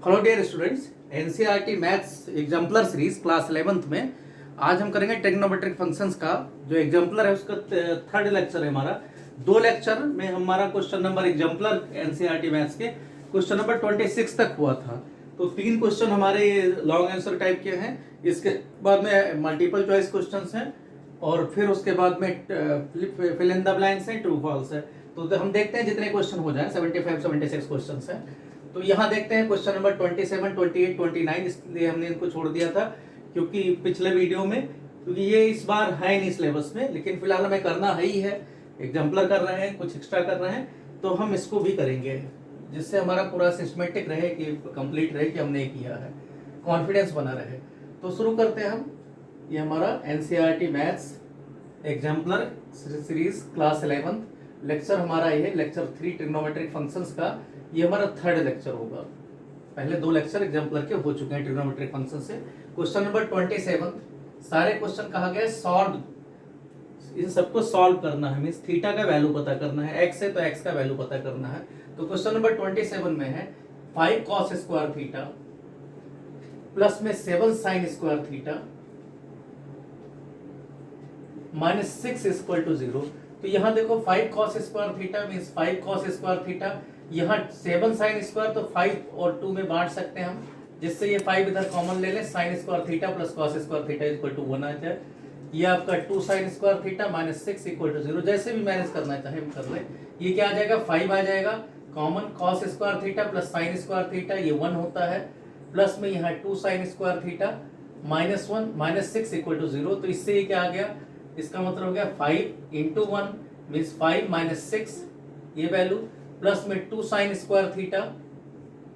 Hello dear students, NCERT maths exemplar series class 11th में आज हम करेंगे ट्रिग्नोमेट्रिक फंक्शंस का जो एग्जाम्पलर है उसका थर्ड लेक्चर है हमारा। दो लेक्चर में हमारा question number exemplar NCERT maths के क्वेश्चन नंबर 26 तक हुआ था। तो 3 क्वेश्चन हमारे लॉन्ग आंसर टाइप के हैं, इसके बाद में मल्टीपल चॉइस क्वेश्चंस हैं और फिर उसके बाद में फिल इन द ब्लैंक्स है, ट्रू फॉल्स है। तो हम देखते हैं जितने क्वेश्चन हो जाए, 75-76 क्वेश्चंस हैं। तो यहाँ देखते हैं क्वेश्चन नंबर 27, 28, 29, इसलिए हमने इनको छोड़ दिया था क्योंकि पिछले वीडियो में, क्योंकि ये इस बार है नहीं सिलेबस में, लेकिन फिलहाल हमें करना है ही है। एग्जाम्पलर कर रहे हैं, कुछ एक्स्ट्रा कर रहे हैं, तो हम इसको भी करेंगे जिससे हमारा पूरा सिस्टमेटिक रहे कि कंप्लीट रहे कि हमने किया है, कॉन्फिडेंस बना रहे। तो शुरू करते हैं हम। ये हमारा NCERT maths exemplar series class 11 lecture हमारा ये लेक्चर 3 ट्रिग्नोमेट्रिक फंक्शंस का ये हमारा थर्ड लेक्चर होगा। पहले 2 लेक्चर एग्जाम्पलर के हो चुके हैं ट्रिग्नोमेट्रिक फंक्शन से। क्वेश्चन नंबर 27, सारे क्वेश्चन कहा गया सॉल्व, इन सबको सॉल्व करना है, मींस थीटा का वैल्यू पता करना है, एक्स है तो एक्स का वैल्यू पता करना है। तो क्वेश्चन नंबर 27 में है 5 cos स्क्वायर थीटा प्लस में 7 sin square theta minus 6 equal to 0। तो यहाँ देखो 5 cos square theta means 5 cos square theta, यहाँ 7 sin स्क्वायर तो 5 और 2 में बांट सकते हैं हम, जिससे ये 5 इधर कॉमन ले लें, sin square theta plus cos square theta equal to 1 आ जाए। ये आपका 2 sin square theta minus 6 equal to 0, जैसे भी मैनेज करना चाहे हम कर लें। ये क्या आ जाएगा, 5 आ जाएगा common, cos square theta plus sin square theta ये 1 होता है, प्लस में यहाँ 2 sin square theta minus 1 minus 6 equal to 0। तो इससे ये क्या आ गया, इसका मतलब हो गया 5 इंटू 1 मीन्स 5 माइनस 6 ये वैल्यू, प्लस में 2 sin square theta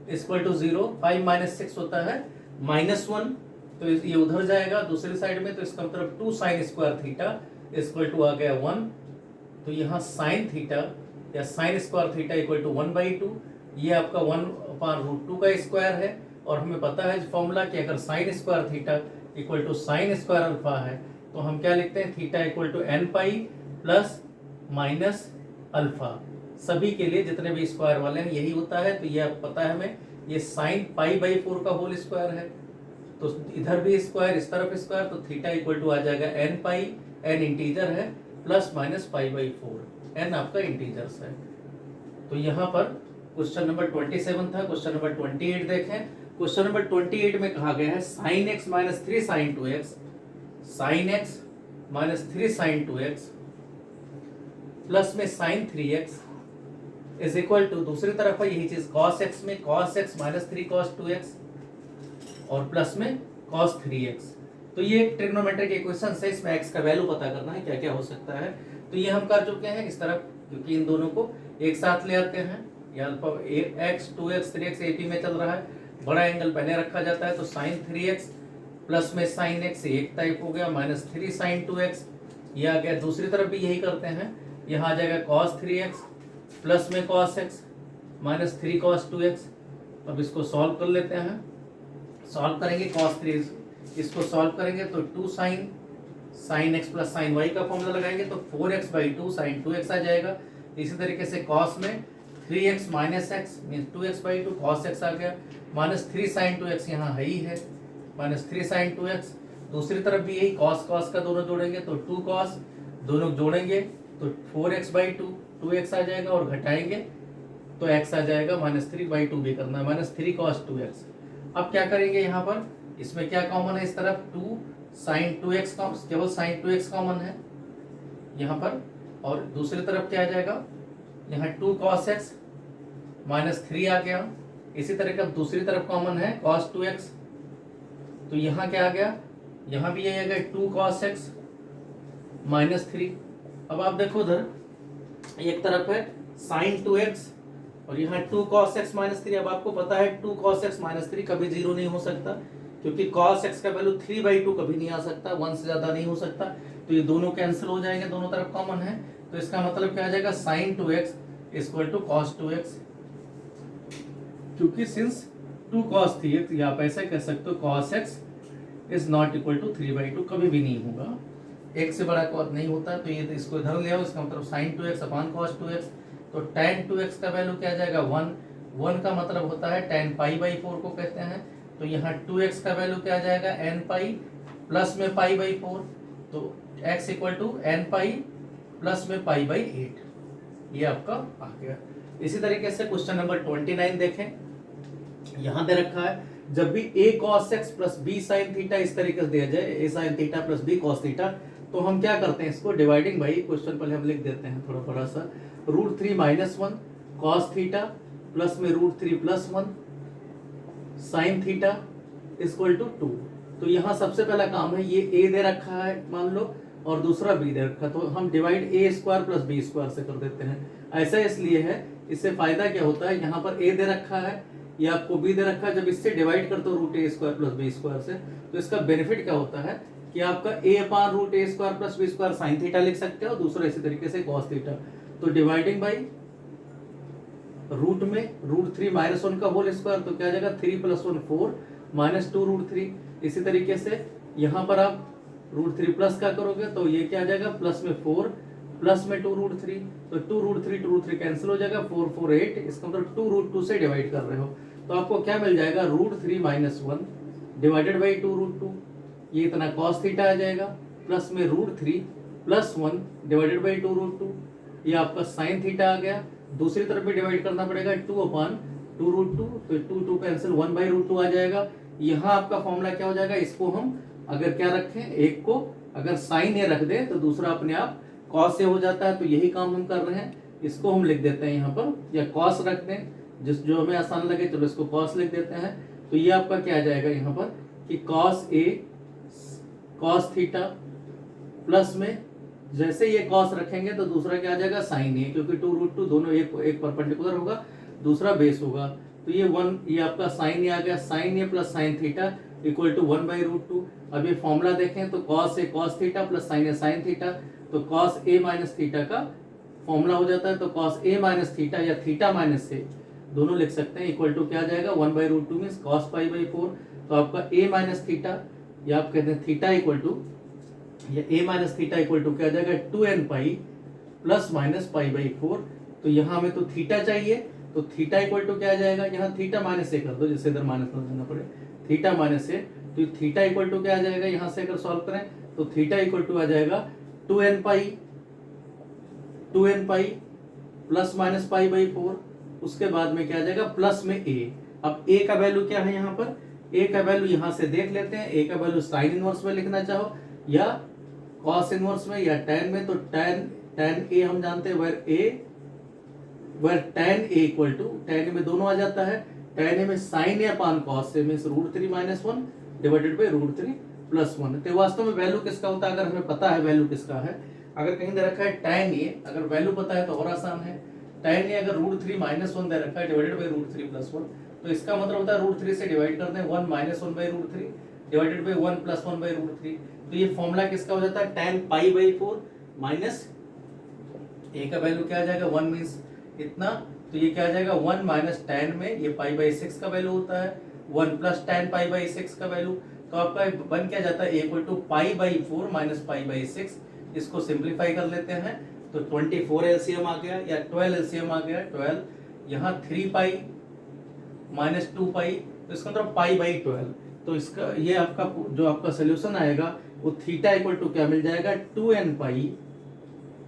equal to 0, 5 minus 6 होता है माइनस 1, तो ये उधर जाएगा दूसरी साइड में, तो इसका मतलब 2 sin square theta equal to आ गया 1। तो यहाँ sin थीटा या sin square theta equal to 1/2, ये आपका 1/√2 का स्क्वायर है। और हमें पता है फॉर्मूला कि अगर sin square theta equal to sin square alpha है तो हम क्या लिखते हैं, theta equal to n pi plus minus alpha. सभी के लिए जितने भी स्क्वायर वाले हैं यही होता है। तो ये पता है हमें, ये sin π/4 का होल स्क्वायर है, तो इधर भी स्क्वायर इस तरफ स्क्वायर, तो थीटा इक्वल टू आ जाएगा n पाई, n इंटीजर है, प्लस माइनस π/4, n आपका इंटीजर्स है। तो यहाँ पर क्वेश्चन नंबर 27 था। क्वेश्चन नंबर 28 देखें। क्वेश्चन नंबर 28 में कहा गया है sin x minus 3 sin 2x, sin x minus 3 sin 2x plus में sin 3x is equal to, दूसरी तरफ है यही चीज cos x में cos x minus 3 cos 2x और प्लस में cos 3x। तो ये एक ट्रिग्नोमेट्रिक इक्वेशन है, इसमें x का वैल्यू पता करना है क्या क्या हो सकता है। तो ये हम कर चुके हैं इस तरफ, क्योंकि इन दोनों को एक साथ ले आते हैं। ये alpha x 2x 3x AP में चल रहा है, बड़ा एंगल पहले रखा जाता है, तो sin 3x प्लस में sin x एक टाइप हो गया माइनस 3 sin 2x, ये आ गया। दूसरी तरफ भी यही करते हैं, यहाँ आ जाएगा cos 3x प्लस में cos x minus 3 cos 2x। अब इसको सॉल्व कर लेते हैं, सॉल्व करेंगे cos 3, इसको सॉल्व करेंगे तो 2 sin x plus sin y का फॉर्मूला लगाएंगे तो 4x/2 sin 2x आ जाएगा। इसी तरीके से cos में 3x minus x means 2x/2 cos x आ गया, माइनस 3 sin 2x यहाँ है ही है, माइनस 3 sin 2x। दूसरी तरफ भी यही cos का दोनों जोड़ेंगे तो 2 cos, दोनों जोड़ेंगे तो 4x/2 2x आ जाएगा, और घटाएंगे तो x आ जाएगा, माइनस 3/2 भी करना है, माइनस 3 cos 2x। अब क्या करेंगे, यहाँ पर इसमें क्या कॉमन है, इस तरफ 2 sin 2x केवल sin 2x कॉमन है यहाँ पर, और दूसरी तरफ क्या आ जाएगा, यहाँ 2 cos x माइनस 3 आ गया। इसी तरह का दूसरी तरफ कॉमन है cos 2x, तो यहाँ क्या आ गया, यहाँ भी यही आ गया 2 cos x माइनस 3। अब आप देखो उधर एक तरफ है sin 2x और यहाँ 2 cos x माइनस 3। अब आपको पता है 2 cos x माइनस 3 कभी 0 नहीं हो सकता, क्योंकि cos x का वैल्यू 3/2 कभी नहीं आ सकता, 1 से ज़्यादा नहीं हो सकता। तो ये दोनों कैंसिल हो जाएंगे, दोनों तरफ कॉमन है, तो इसका मतलब क्या आ जाएगा, sin 2x equal to cos 2x, क्योंकि सिंस 2 cos 3x, या आप ऐसा कह सकते हो cos x is not equal to 3/2, कभी भी नहीं होगा, एक से बड़ा cos नहीं होता। तो ये इसको इधर ले आओ, इसका मतलब sin 2x upon cos 2x, तो tan 2x का वैल्यू क्या आ जाएगा 1, 1 का मतलब होता है tan पाई बाई 4 को कहते हैं। तो यहाँ 2x का वैल्यू क्या आ जाएगा n पाई प्लस में पाई बाई 4, तो x equal to n pi plus में पाई बाई 8, ये आपका आ गया। इसी तरीके से क्वेश्चन नंबर 29 देखें, यहाँ दे रखा है जब भी a cos x plus b sin theta इस तरीके से दिया जाए, a sin theta plus b cos theta, तो हम क्या करते हैं इसको डिवाइडिंग बाई, क्वेश्चन पहले हम लिख देते हैं थोड़ा बड़ा सा, √3 - 1 cos थीटा प्लस में √3 + 1 sin थीटा इक्वल टू 2। तो यहाँ सबसे पहला काम है ये a दे रखा है मान लो और दूसरा b दे रखा है, तो हम डिवाइड a² प्लस b² से कर देते हैं। ऐसा इसलिए है, इससे फायदा क्या होता है, यहाँ पर a दे रखा है, ये आपको b दे रखा है, जब इससे डिवाइड करते हो √a² प्लस b² से, तो इसका बेनिफिट क्या होता है कि आपका a/√a² plus b² sin theta लिख सकते हो, दूसरा इसी तरीके से cos थीटा। तो डिवाइडिंग बाई रूट में √3 - 1 का होल स्क्वायर, तो क्या आ जाएगा 3 + 1 4 -2 √3। इसी तरीके से यहाँ पर आप √3 प्लस का करोगे तो ये क्या आ जाएगा प्लस में 4 प्लस में 2 √3, तो 2 √3 कैंसिल हो जाएगा, 4 4 8, इसका मतलब 2 √2 से डिवाइड कर रहे हो, तो आपको क्या मिल जाएगा √3 - 1 डिवाइडेड बाई 2 √2, ये इतना cos थीटा आ जाएगा, प्लस में √3 + 1 डिवाइडेड बाई 2 √2, ये आपका sin थीटा आ गया। दूसरी तरफ भी डिवाइड करना पड़ेगा 2/2 √2, तो 2 2 कैंसिल 1/√2 आ जाएगा। यहाँ आपका फॉर्मूला क्या हो जाएगा, इसको हम अगर क्या रखें, एक को अगर साइन ए रख दे तो दूसरा अपने आप कॉस से हो जाता है, तो यही काम हम कर रहे हैं। इसको हम लिख देते हैं यहाँ पर, या कॉस रख दें, जिस जो हमें आसान लगे, चलो इसको कॉस लिख देते हैं। तो ये आपका क्या आ जाएगा यहाँ पर कि cos A cos theta plus में जैसे ये कॉस रखेंगे तो दूसरा क्या आ जाएगा साइन ए, क्योंकि 2 √2 दोनों एक परपेंडिकुलर होगा, दूसरा बेस होगा, तो ये 1, ये आपका साइन ए आ गया, sine A plus sine theta equal to 1/√2। अब ये फॉर्मूला देखें तो cos A cos theta plus sine A sine theta, तो कॉस ए माइनस थीटा का फॉर्मूला हो जाता है, तो कॉस ए माइनस थीटा या थीटा माइनस ए दोनों लिख सकते हैं, इक्वल टू क्या आ जाएगा 1/√2 मीन्स कॉस पाई बाई 4। तो आपका ए माइनस थीटा या आप कहते हैं थीटा इक्वल टू, या ए माइनस थीटा इक्वल टू क्या आ जाएगा 2n pi plus minus pi by 4। तो यहाँ हमें तो थीटा चाहिए, तो थीटा इक्वल टू क्या आ जाएगा, यहाँ थीटा माइनस ए कर दो, जिससे इधर माइनस ना देना पड़े, थीटा माइनस ए, तो थीटा इक्वल टू क्या आ जाएगा, यहाँ से अगर सॉल्व करें तो थीटा इक्वल टू आ जाएगा 2n pi plus minus pi by 4, उसके बाद में क्या आ जाएगा प्लस में a। अब a का वैल्यू क्या है, यहाँ पर a का वैल्यू यहाँ से देख लेते हैं, a का वैल्यू साइन इनवर्स में लिखना चाहो या कॉस इनवर्स में या tan में, तो tan a हम जानते हैं where tan a equal to, tan में दोनों आ जाता है, tan a में sin a upon cos a में √3 - 1 डिवाइडेड बाई √3 + 1। तो वास्तव में वैल्यू किसका होता है, अगर हमें पता है वैल्यू किसका है, अगर कहीं दे रखा है tan a, अगर वैल्यू पता है तो और आसान है, tan a अगर √3 - 1 दे रखा है डिवाइडेड बाई √3 + 1, तो इसका मतलब होता है √3 से डिवाइड कर दें 1 - 1/√3 डिवाइडेड बाई 1 + 1/√3, तो ये फॉर्मूला किसका हो जाता है tan pi by 4 minus a का वैल्यू क्या आ जाएगा 1 मीन्स इतना, तो ये क्या आ जाएगा 1 माइनस tan में ये पाई बाई 6 का वैल्यू होता है, 1 प्लस tan पाई बाई 6 का वैल्यू, तो आपका बन क्या जाता है equal to pi by 4 minus pi by 6। इसको सिंप्लीफाई कर लेते हैं तो 24 एलसीएम आ गया या 12 एलसीएम आ गया, 12 यहाँ 3 पाई माइनस 2 पाई, तो इसका मतलब पाई बाई 12। तो इसका ये आपका जो आपका सोल्यूशन आएगा वो थीटा इक्वल टू क्या मिल जाएगा 2n pi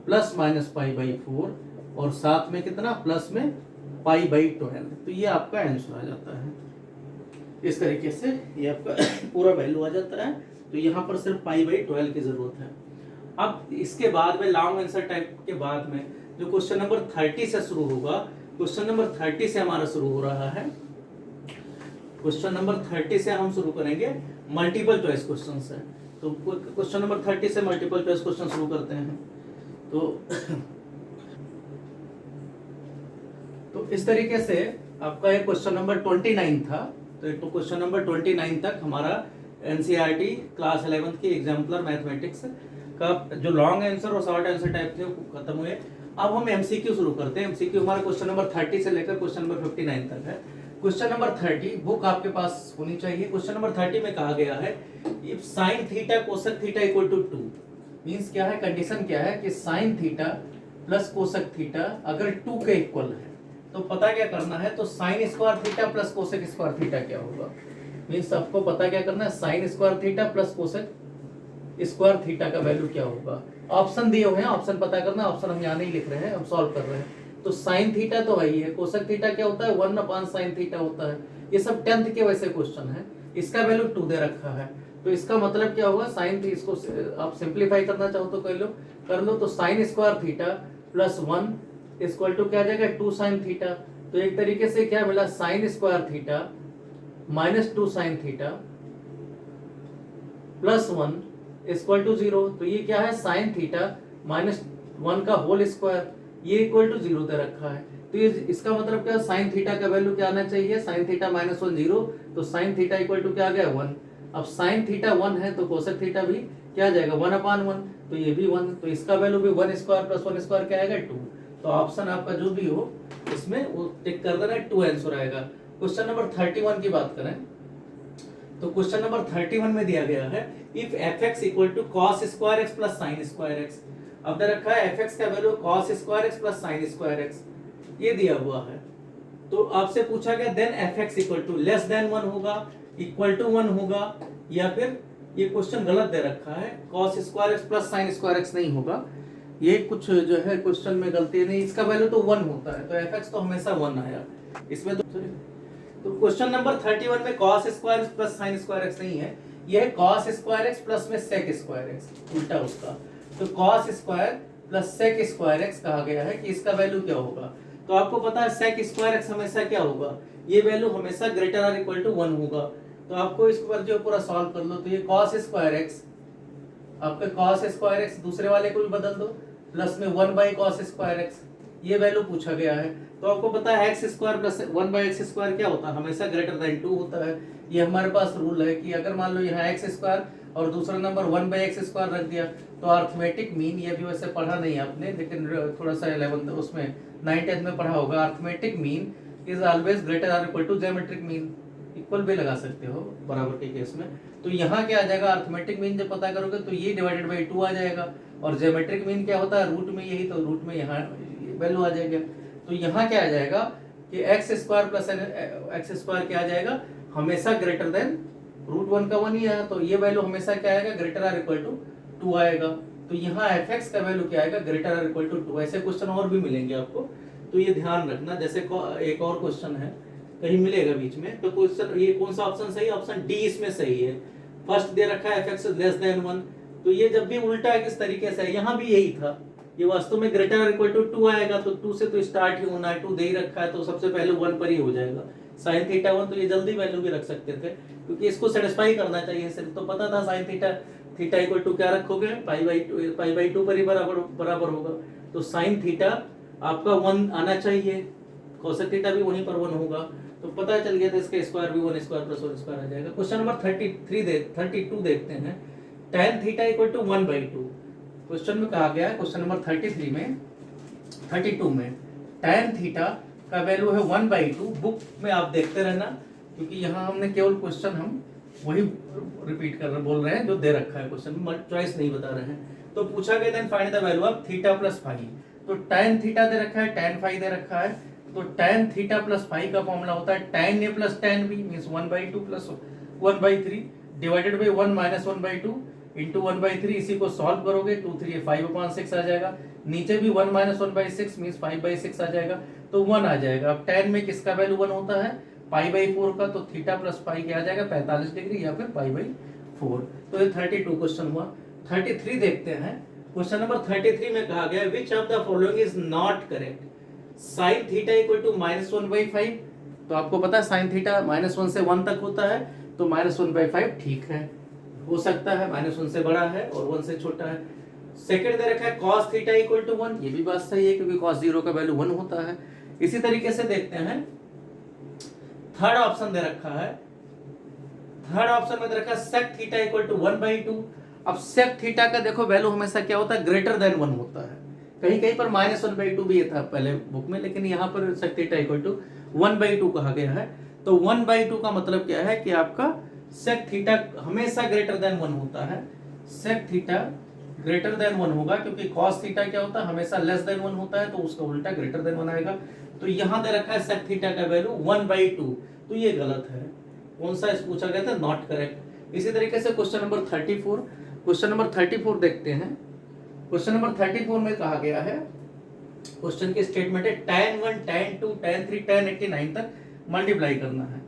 plus minus pi by 4 और साथ में कितना प्लस में पाई बाई 12, तो ये आपका आंसर आ जाता है। इस तरीके से ये आपका पूरा वैल्यू आ जाता है, तो यहाँ पर सिर्फ पाई बाई 12 की जरूरत है। अब इसके बाद में लॉन्ग आंसर टाइप के बाद में जो क्वेश्चन नंबर 30 से शुरू होगा, क्वेश्चन नंबर 30 से हमारा शुरू हो रहा है, क्वेश्चन नंबर 30 से हम शुरू करेंगे मल्टीपल चॉइस क्वेश्चन से। तो क्वेश्चन नंबर 30 से मल्टीपल चॉइस क्वेश्चन शुरू करते हैं। तो इस तरीके से आपका ये क्वेश्चन नंबर 29 था, तो क्वेश्चन नंबर 29 तक हमारा एनसीईआरटी क्लास 11th की एग्जाम्पलर मैथमेटिक्स का जो लॉन्ग आंसर और शॉर्ट आंसर टाइप थे वो खत्म हुए। अब हम एमसीक्यू शुरू करते हैं। एमसीक्यू हमारा क्वेश्चन नंबर 30 से लेकर क्वेश्चन नंबर 59 तक है। क्वेश्चन नंबर 30 बुक आपके पास होनी चाहिए। क्वेश्चन नंबर 30 में कहा गया है if sine theta cosec theta equal to 2 means क्या है, कंडीशन क्या है कि sine theta plus cosec theta अगर 2 के इक्वल है, तो पता क्या करना है, तो sine square theta plus cosec square theta क्या होगा, मीन्स आपको पता क्या करना है, sine square theta plus cosec square theta का वैल्यू क्या होगा। ऑप्शन दिए हुए हैं, ऑप्शन पता करना, ऑप्शन हम यहाँ नहीं लिख रहे हैं, हम सॉल्व कर रहे हैं। तो साइन थीटा तो है ही है, कोसेक थीटा क्या होता है 1/sin थीटा होता है। ये सब 10th के वैसे क्वेश्चन है, इसका वैल्यू 2 दे रखा है, तो इसका मतलब क्या होगा, साइन थी, इसको आप सिंप्लीफाई करना चाहो तो कर लो, तो sine square theta plus 1 equal to क्या आ जाएगा 2 sin थीटा। तो एक तरीके से क्या मिला, sine square theta minus 2 sin theta plus 1 equal to 0। तो ये क्या है, साइन थीटा माइनस 1 का होल स्क्वायर, ये इक्वल टू 0 दे रखा है। तो ये इसका मतलब क्या, साइन थीटा का वैल्यू क्या आना चाहिए, साइन थीटा माइनस 1 0, तो साइन थीटा इक्वल टू क्या आ गया 1। अब साइन थीटा 1 है तो कोसेक थीटा भी क्या आ जाएगा 1/1, तो ये भी 1, तो इसका वैल्यू भी 1 स्क्वायर प्लस 1 स्क्वायर क्या आएगा 2। तो ऑप्शन आपका जो भी हो इसमें वो टिक कर देना, 2 आंसर आएगा। क्वेश्चन नंबर 31 की बात करें तो क्वेश्चन नंबर 31 में दिया गया है if fx equal to cos square x plus sin square x। अब दे रखा है fx का value cos square x plus sin square x, ये दिया हुआ है। तो आपसे पूछा गया then fx equal to less than 1 होगा, इक्वल टू 1 होगा, या फिर ये क्वेश्चन गलत दे रखा है, cos square x plus sin square x नहीं होगा, ये कुछ जो है क्वेश्चन में गलती नहीं, इसका वैल्यू तो 1 होता है, तो fx तो हमेशा 1 आया इसमें। तो क्वेश्चन नंबर 31 में cos square x plus sin square x नहीं है, यह है cos स्क्वायर x प्लस में sec स्क्वायर x, उल्टा उसका। तो cos square plus sec square x कहा गया है कि इसका वैल्यू क्या होगा। तो आपको पता है sec स्क्वायर x हमेशा क्या होगा, ये वैल्यू हमेशा ग्रेटर और इक्वल टू 1 होगा। तो आपको इस पर जो पूरा सॉल्व कर लो, तो ये cos स्क्वायर x, आपका cos स्क्वायर x दूसरे वाले को भी बदल दो, प्लस में 1/cos स्क्वायर x, ये वैल्यू पूछा गया है। तो आपको पता है x square plus 1/x square क्या होता है, हमेशा ग्रेटर देन 2 होता है। ये हमारे पास रूल है कि अगर मान लो यहाँ x स्क्वायर और दूसरा नंबर 1/x स्क्वायर रख दिया, तो अर्थमेटिक मीन, ये भी वैसे पढ़ा नहीं आपने लेकिन थोड़ा सा 11th उसमें 9th में पढ़ा होगा, arithmetic mean is always greater और equal to geometric mean, equal भी लगा सकते हो बराबर के केस में। तो यहाँ क्या आ जाएगा, अर्थमेटिक मीन जब पता करोगे तो ये डिवाइडेड बाई 2 आ जाएगा, और ज्योमेट्रिक मीन क्या होता है रूट में यही, तो रूट में यहाँ वैल्यू आ जाएगा। तो यहाँ क्या आ जाएगा कि x square plus x square क्या आ जाएगा, हमेशा ग्रेटर देन √1 का 1 ही आया, तो ये वैल्यू हमेशा क्या आएगा, ग्रेटर और इक्वल टू 2 आएगा। तो यहाँ एफ एक्स का वैल्यू क्या आएगा, ग्रेटर और इक्वल टू 2। ऐसे क्वेश्चन और भी मिलेंगे आपको, तो ये ध्यान रखना। जैसे एक और क्वेश्चन है कहीं मिलेगा बीच में, तो क्वेश्चन ये कौन सा ऑप्शन सही, ऑप्शन डी इसमें सही है। फर्स्ट दे रखा है एफ एक्स लेस देन 1, तो ये जब भी उल्टा है किस तरीके से, यहाँ भी यही था, ये वास्तव में ग्रेटर और इक्वल टू 2 आएगा, तो 2 से तो स्टार्ट ही होना है, 2 दे ही रखा है, तो सबसे पहले 1 पर ही हो जाएगा। साइन थीटा 1 तो ये जल्दी वैल्यू भी रख सकते थे, क्योंकि इसको सेटिस्फाई करना चाहिए सिर्फ, तो पता था साइन थीटा इक्वल टू क्या रखोगे, पाई2 पर ही बराबर होगा। तो साइन थीटा आपका 1 आना चाहिए, कोसेक थीटा भी वहीं पर 1 होगा, तो पता चल गया था इसका स्क्वायर भी 1 स्क्वायर प्लस 1 स्क्वायर आ जाएगा। क्वेश्चन नंबर 32 देखते हैं, tan theta equal to 1/2। Question में कहा गया है, क्वेश्चन नंबर 32 में tan थीटा का वैल्यू है 1/2। बुक में आप देखते रहना, क्योंकि यहाँ हमने केवल क्वेश्चन हम वही रिपीट कर रहे बोल रहे हैं जो दे रखा है क्वेश्चन में, चॉइस नहीं बता रहे हैं। तो पूछा गया then find the value of theta plus phi. तो tan थीटा दे रखा है, tan फाई दे रखा है, तो tan थीटा प्लस फाई का फॉर्मूला होता है tan a plus tan b means 1/2 plus 1/3 divided by 1 minus 1/2 into 1/3। इसी को सॉल्व करोगे 2 3 5/6 आ जाएगा, नीचे भी 1 माइनस 1/6 मींस 5/6 आ जाएगा, तो 1 आ जाएगा। अब tan में किसका वैल्यू 1 होता है, पाई/4 का, तो थीटा प्लस पाई क्या आ जाएगा 45 डिग्री या फिर पाई/4। तो ये 32 क्वेश्चन हुआ। 33 देखते हैं। क्वेश्चन नंबर 33 में कहा गया which of the following is not correct, sine theta equal to -1/5। तो आपको पता है साइन थीटा -1 से 1 तक होता है, तो -1/5 ठीक है, हो सकता है, -1 से बड़ा है और 1 से छोटा है। सेकंड दे रखा है cos थीटा इक्वल टू 1, ये भी बात सही है क्योंकि cos 0 का वैल्यू 1 होता है। इसी तरीके से देखते हैं, थर्ड ऑप्शन दे रखा है, थर्ड ऑप्शन में दे रखा है sec थीटा इक्वल टू 1/2। अब sec थीटा का देखो वैल्यू हमेशा क्या होता है, ग्रेटर देन 1 होता है। कहीं कहीं पर -1/2 भी था पहले बुक में, लेकिन यहाँ पर sec थीटा इक्वल टू 1/2 कहा गया है। तो 1/2 का मतलब क्या है कि आपका sec थीटा हमेशा ग्रेटर देन 1 होता है, sec थीटा ग्रेटर देन 1 होगा, क्योंकि cos थीटा क्या होता है, हमेशा लेस देन 1 होता है, तो उसका उल्टा ग्रेटर देन 1 आएगा। तो यहाँ दे रखा है sec थीटा का वैल्यू 1/2, तो ये गलत है। कौन सा इस पूछा गया था, नॉट करेक्ट। इसी तरीके से क्वेश्चन नंबर 34, क्वेश्चन नंबर 34 देखते हैं। क्वेश्चन नंबर 34 में कहा गया है, क्वेश्चन की स्टेटमेंट है tan 1 tan 2 tan 3 tan 89 तक मल्टीप्लाई करना है।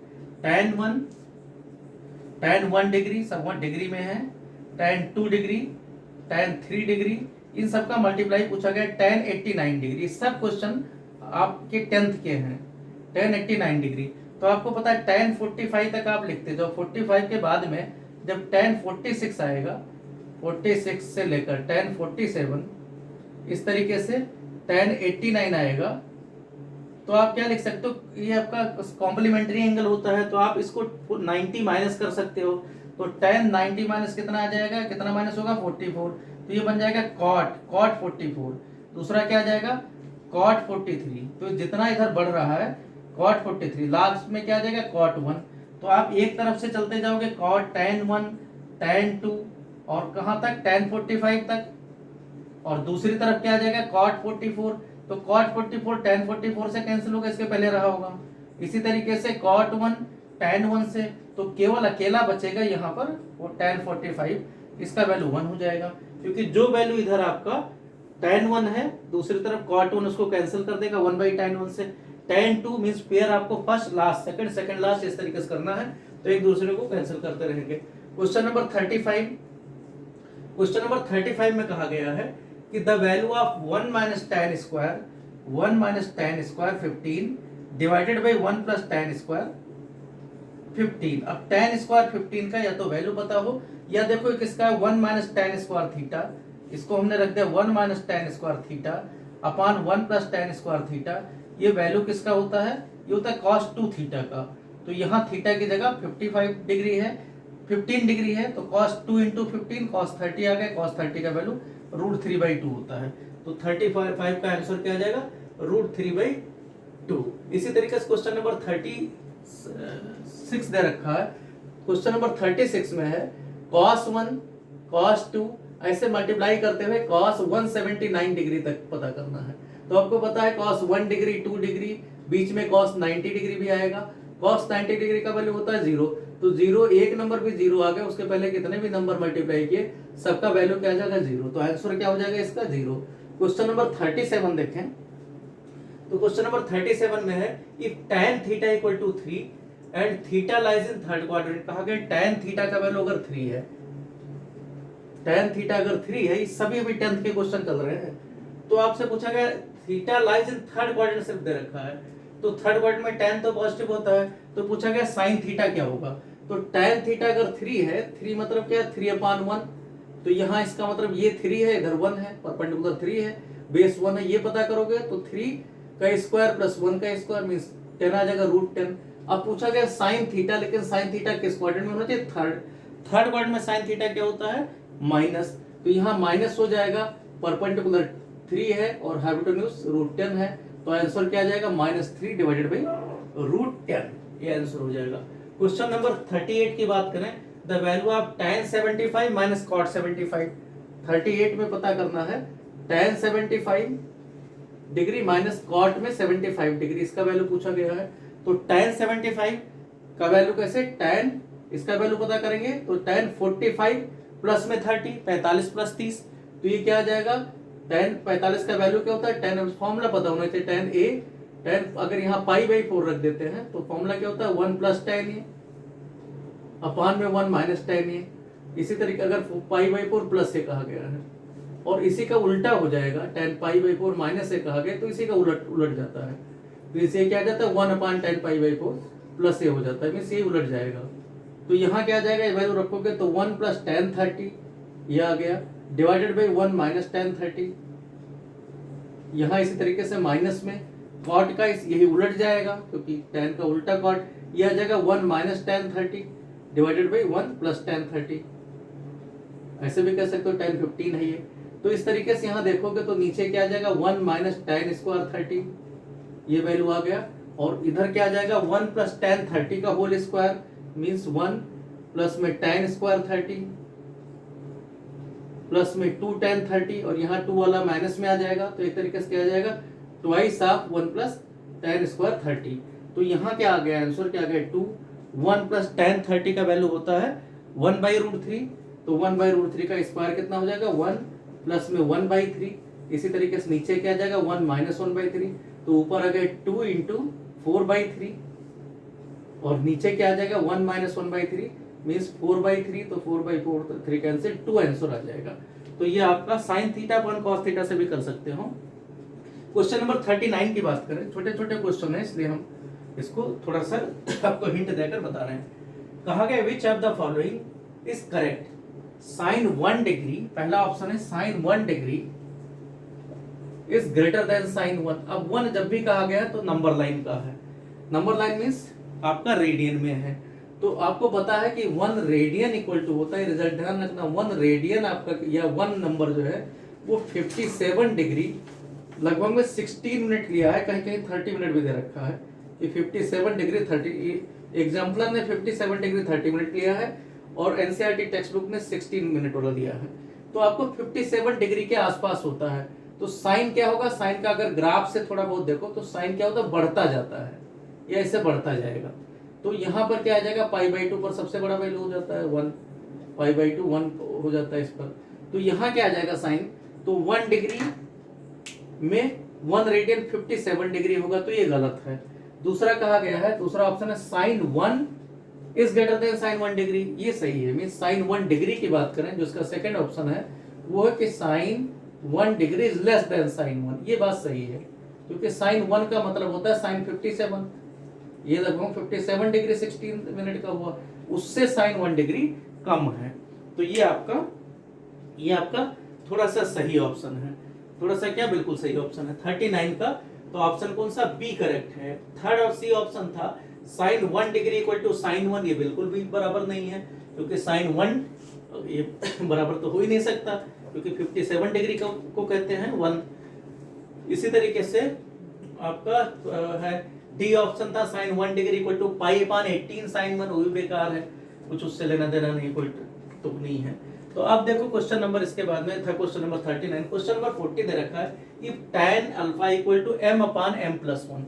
tan 1 डिग्री, सब वहाँ डिग्री में है, tan 2 डिग्री, tan 3 डिग्री, इन सब का मल्टीप्लाई पूछा गया tan 89 डिग्री। सब क्वेश्चन आपके 10th के हैं, tan 89 डिग्री। तो आपको पता है tan 45 तक आप लिखते जाओ, 45 के बाद में जब tan 46 आएगा, 46 से लेकर tan 47, इस तरीके से tan 89 आएगा, तो आप क्या लिख सकते हो, ये आपका कॉम्प्लीमेंट्री एंगल होता है, तो आप इसको 90 माइनस कर सकते हो। तो tan 90 माइनस कितना आ जाएगा, कितना माइनस होगा 44, तो ये बन जाएगा cot 44। दूसरा क्या आ जाएगा cot 43, तो जितना इधर बढ़ रहा है cot 43, लास्ट में क्या आ जाएगा cot 1। तो आप एक तरफ से चलते जाओगे cot tan 1 tan 2 और कहाँ तक tan 45 तक, और दूसरी तरफ क्या आ जाएगा cot 44, तो cot 44 tan 44 से कैंसिल होगा, इसके पहले रहा होगा। इसी तरीके से cot 1 tan 1 से, तो केवल अकेला बचेगा यहाँ पर वो tan 45, इसका वैल्यू 1 हो जाएगा, क्योंकि जो वैल्यू इधर आपका tan 1 है, दूसरी तरफ cot 1 उसको कैंसिल कर देगा 1/tan 1 से। tan 2 मींस पेयर आपको first last second second last इस तरीके से करना है, तो एक दूसरे को कैंसिल करते रहेंगे। क्वेश्चन नंबर 35, क्वेश्चन नंबर 35 में कहा गया है कि the value of 1 minus tan square 15 divided by 1 plus tan square 15। अब tan स्क्वायर 15 का या तो वैल्यू पता हो, या देखो किसका है 1 माइनस tan स्क्वायर थीटा, इसको हमने रख दिया 1 minus tan square theta upon 1 plus tan square theta. ये वैल्यू किसका होता है, ये होता है cos 2 थीटा का। तो यहाँ थीटा की जगह 55 डिग्री है, 15 डिग्री है, तो cos 2 इंटू 15 cos 30 आ गया, cos 30 का वैल्यू √3/2 होता है। तो 35 का आंसर क्या आ जाएगा, √3/2। इसी तरीके से क्वेश्चन नंबर 36 दे रखा है। क्वेश्चन नंबर 36 में है cos 1 cos 2 ऐसे मल्टीप्लाई करते हुए cos 179 डिग्री तक पता करना है। तो आपको पता है cos 1 डिग्री 2 डिग्री, बीच में cos 90 डिग्री भी आएगा। cos 90 डिग्री का वैल्यू होता है 0, तो 0 एक नंबर भी 0 आ गया, उसके पहले कितने भी नंबर मल्टीप्लाई किए सबका वैल्यू क्या आ जाएगा 0, तो आंसर क्या हो जाएगा इसका 0। क्वेश्चन नंबर 37 देखें, तो क्वेश्चन नंबर 37 में है if tan theta equal to 3 and theta lies in third quadrant. कहा गया tan थीटा का वैल्यू अगर 3 है, tan थीटा अगर 3 है, ये सभी अभी 10th के क्वेश्चन चल रहे हैं, तो आपसे पूछा गया theta lies in third quadrant सिर्फ दे रखा है, तो थर्ड क्वाड्रेंट में tan तो पॉजिटिव होता है, तो पूछा गया sin थीटा क्या होगा। तो tan थीटा अगर 3 है, 3 मतलब क्या है 3/1, तो यहाँ इसका मतलब ये 3 है, इधर 1 है, परपेंडिकुलर 3 है, बेस 1 है, ये पता करोगे तो 3 का स्क्वायर प्लस 1 का स्क्वायर मींस 10 आ जाएगा √10। अब पूछा गया sin थीटा, लेकिन sin थीटा किस क्वाड्रेंट में होना चाहिए, थर्ड क्वाड्रेंट में sin थीटा क्या होता है माइनस, तो यहाँ माइनस हो जाएगा, परपेंडिकुलर 3 है और हाइपोटेन्यूज √10 है, तो आंसर क्या आ जाएगा -3 डिवाइडेड बाई √10, ये आंसर हो जाएगा। क्वेश्चन नंबर 38 की बात करें, the value of tan 75 minus cot 75। 38 में पता करना है tan 75 डिग्री माइनस cot में 75 डिग्री, इसका वैल्यू पूछा गया है। तो tan 75 का वैल्यू कैसे, tan इसका वैल्यू पता करेंगे, तो tan 45 प्लस में 30, 45 प्लस 30, तो ये क्या आ जाएगा, tan 45 का वैल्यू क्या होता है, tan फॉर्मूला पता होना चाहिए, tan अगर यहाँ π/4 रख देते हैं तो फॉर्मूला क्या होता है 1 प्लस tan ए अपॉन में 1 माइनस tan ए। इसी तरीके अगर π/4 प्लस ए कहा गया है और इसी का उल्टा हो जाएगा, tan π/4 माइनस ए कहा गया, तो इसी का उलट जाता है, तो इसे क्या आ जाता है 1/tan π/4 प्लस ए हो जाता है, मीन्स ये उलट जाएगा। तो यहाँ क्या आ जाएगा, ये वैल्यू रखोगे तो 1 प्लस tan 30 ये आ गया, डिवाइडेड बाई 1 माइनस tan 30। यहाँ इसी तरीके से माइनस में cot का यही उलट जाएगा, क्योंकि tan का उल्टा cot, ये आ जाएगा 1 minus tan 30 divided by 1 plus tan 30। ऐसे भी कह सकते हो tan 15 है ये। तो इस तरीके से यहाँ देखोगे तो नीचे क्या आ जाएगा 1 माइनस tan स्क्वायर 30, ये वैल्यू आ गया, और इधर क्या आ जाएगा 1 प्लस tan 30 का होल स्क्वायर मीन्स 1 प्लस में tan स्क्वायर 30 प्लस में 2 tan 30, और यहाँ 2 वाला माइनस में आ जाएगा, तो एक तरीके से क्या आ जाएगा twice of 1 plus tan square 30। तो यहाँ क्या आ गया, आंसर क्या आ गया 2। 1 प्लस tan 30 का वैल्यू होता है 1/√3। तो 1/√3 का स्क्वायर कितना हो जाएगा 1 प्लस में 1/3। इसी तरीके से नीचे क्या आ जाएगा 1 माइनस 1/3। तो ऊपर आ गया 2 इंटू 4/3 और नीचे क्या आ जाएगा 1 माइनस 1/3 मीन्स 4/3। तो 4/4 3 कैंसिल 2 आंसर आ जाएगा। तो ये आपका साइन थीटा अपन कॉस थीटा से भी कर सकते हो। क्वेश्चन नंबर 39 की बात करें, छोटे छोटे क्वेश्चन है इसलिए हम इसको थोड़ा सा आपको हिंट देकर बता रहे हैं। कहा गया which of the following is correct, sine 1 degree, पहला ऑप्शन है sine 1 degree is greater than sine 1। अब 1 जब भी कहा गया तो नंबर लाइन का है, नंबर लाइन मीन्स आपका रेडियन में है। तो आपको पता है कि 1 रेडियन इक्वल टू होता है, रिजल्ट ध्यान रखना, 1 रेडियन आपका या 1 नंबर जो है वो 57 डिग्री लगभग में 16 मिनट लिया है, कहीं कहीं 30 मिनट भी दे रखा है कि 57 डिग्री 30, एग्जाम्पलर ने 57 डिग्री 30 मिनट लिया है और एनसीईआरटी टेक्स्ट बुक ने 16 मिनट वाला दिया है। तो आपको 57 डिग्री के आसपास होता है। तो साइन क्या होगा, साइन का अगर ग्राफ से थोड़ा बहुत देखो तो साइन क्या होता है, बढ़ता जाता है या ऐसे बढ़ता जाएगा। तो यहाँ पर क्या आ जाएगा π/2 पर सबसे बड़ा वैल्यू हो जाता है 1, π/2 1 हो जाता है इस पर। तो यहाँ क्या आ जाएगा साइन, तो 1 डिग्री में 1 रेडियन 57 डिग्री होगा, तो ये गलत है। दूसरा कहा गया है, दूसरा ऑप्शन है sine 1 is greater than sine 1 degree, ये सही है। मीन साइन 1 डिग्री की बात करें, जो इसका सेकंड ऑप्शन है वो है कि sine 1 degree is less than sine 1, ये बात सही है क्योंकि साइन 1 का मतलब होता है साइन 57, ये लगभग 57 डिग्री 16 मिनट का हुआ, उससे साइन 1 डिग्री कम है। तो ये आपका थोड़ा सा सही ऑप्शन है, थोड़ा सा क्या बिल्कुल सही ऑप्शन है 39 का। तो ऑप्शन कौन सा, बी करेक्ट है। थर्ड और सी ऑप्शन था sine 1 degree equal to sine 1, ये बिल्कुल भी बराबर नहीं है क्योंकि साइन 1 ये बराबर तो हो ही नहीं सकता क्योंकि 57 डिग्री को कहते हैं 1। इसी तरीके से आपका है डी ऑप्शन था sine 1 degree equal to π/18 sine 1, वो भी बेकार है, कुछ उससे लेना देना नहीं, कोई तुक नहीं है। तो अब देखो क्वेश्चन नंबर इसके बाद में था क्वेश्चन नंबर 39। क्वेश्चन नंबर 40 दे रखा है if tan alpha equal to m/m+1,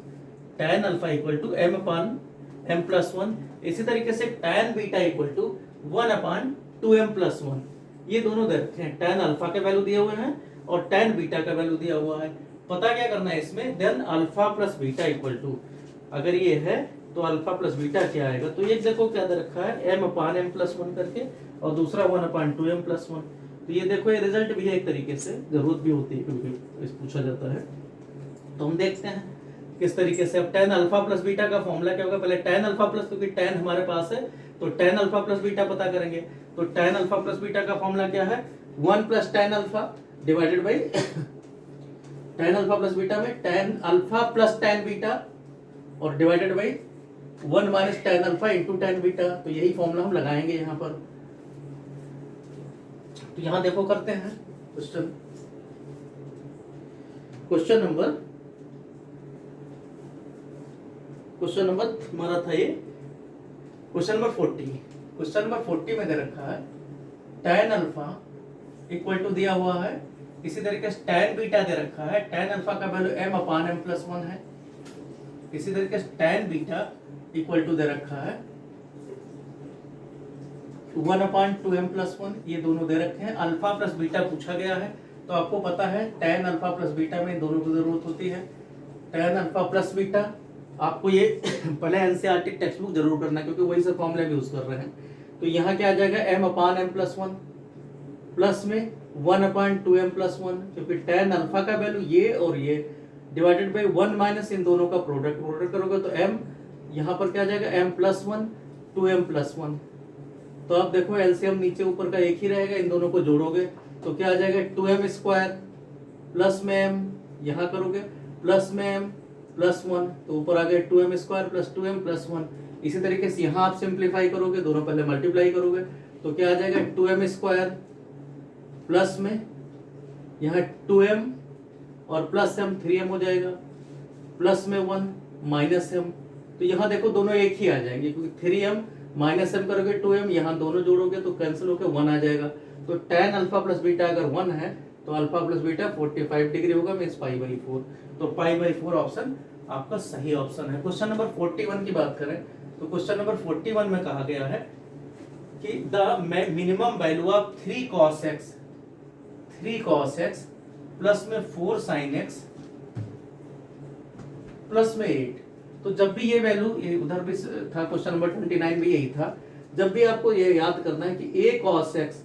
tan alpha equal to m/m+1। इसी तरीके से tan beta equal to 1/2m+1, ये दोनों दे रखे हैं। tan अल्फा के वैल्यू दिए हुए हैं और tan बीटा का वैल्यू दिया हुआ है। पता क्या करना है इसमें, then alpha plus beta equal to, अगर ये है तो अल्फा प्लस बीटा क्या आएगा, तो ये देखो क्या दे रखा है m/m+1 करके और दूसरा 1/2m+1। तो ये देखो ये रिजल्ट भी है एक तरीके से, जरूरत भी होती है क्योंकि इस पूछा जाता है। तो हम देखते हैं किस तरीके से। अब tan अल्फा प्लस बीटा का फॉर्मूला क्या होगा, पहले tan अल्फा प्लस, क्योंकि tan हमारे पास है तो tan अल्फा प्लस बीटा पता करेंगे। तो tan अल्फा प्लस बीटा का फॉर्मूला क्या है, 1 plus tan alpha divided by tan alpha plus beta में tan alpha plus tan beta और divided by 1 minus tan alpha into tan beta. तो यही फॉर्मूला हम लगाएंगे यहाँ पर। तो यहां देखो करते हैं क्वेश्चन नंबर हमारा था ये क्वेश्चन नंबर 40। क्वेश्चन नंबर 40 में दे रखा है tan अल्फा इक्वल टू दिया हुआ है, इसी तरीके से tan बीटा दे रखा है, tan अल्फा का वैल्यू m/m+1 है, इसी तरीके से tan बीटा इक्वल टू दे रखा है 1/2m+1, ये दोनों दे रखे हैं। अल्फा प्लस बीटा पूछा गया है तो आपको पता है tan अल्फा प्लस बीटा में दोनों की जरूरत होती है। tan अल्फा प्लस बीटा आपको ये पहले एनसीईआरटी टेक्स्ट बुक जरूर करना क्योंकि वही से फॉर्मूला यूज कर रहे हैं। तो यहाँ क्या आ जाएगा m/m+1 प्लस में 1/2m+1, क्योंकि tan अल्फा का वैल्यू ये और ये डिवाइडेड बाई 1 माइनस इन दोनों का प्रोडक्ट करोगे तो m यहाँ पर क्या आ जाएगा m+1 2m+1। तो आप देखो एलसीएम नीचे ऊपर का एक ही रहेगा, इन दोनों को जोड़ोगे तो क्या आ जाएगा 2m² प्लस में m, यहाँ करोगे प्लस में m प्लस 1, तो ऊपर आ गया 2m² प्लस 2m+1। इसी तरीके से यहाँ आप सिंप्लीफाई करोगे, दोनों पहले मल्टीप्लाई करोगे तो क्या आ जाएगा 2m² प्लस में यहाँ 2m और प्लस m 3m हो जाएगा, प्लस में 1 माइनस m। तो यहाँ देखो दोनों एक ही आ जाएंगे क्योंकि 3m माइनस m करोगे 2m, यहाँ दोनों जोड़ोगे तो कैंसिल होकर 1 आ जाएगा। तो tan अल्फा प्लस बीटा अगर 1 है तो अल्फा प्लस बीटा 45 डिग्री होगा, मीन्स π/4। तो π/4 ऑप्शन आपका सही ऑप्शन है। क्वेश्चन नंबर 41 की बात करें तो क्वेश्चन नंबर 41 में कहा गया है कि the minimum value of 3 cos x plus में 4 sin x प्लस में 8। तो जब भी ये वैल्यू, ये उधर भी था क्वेश्चन नंबर 29 भी यही था, जब भी आपको ये याद करना है कि a cos x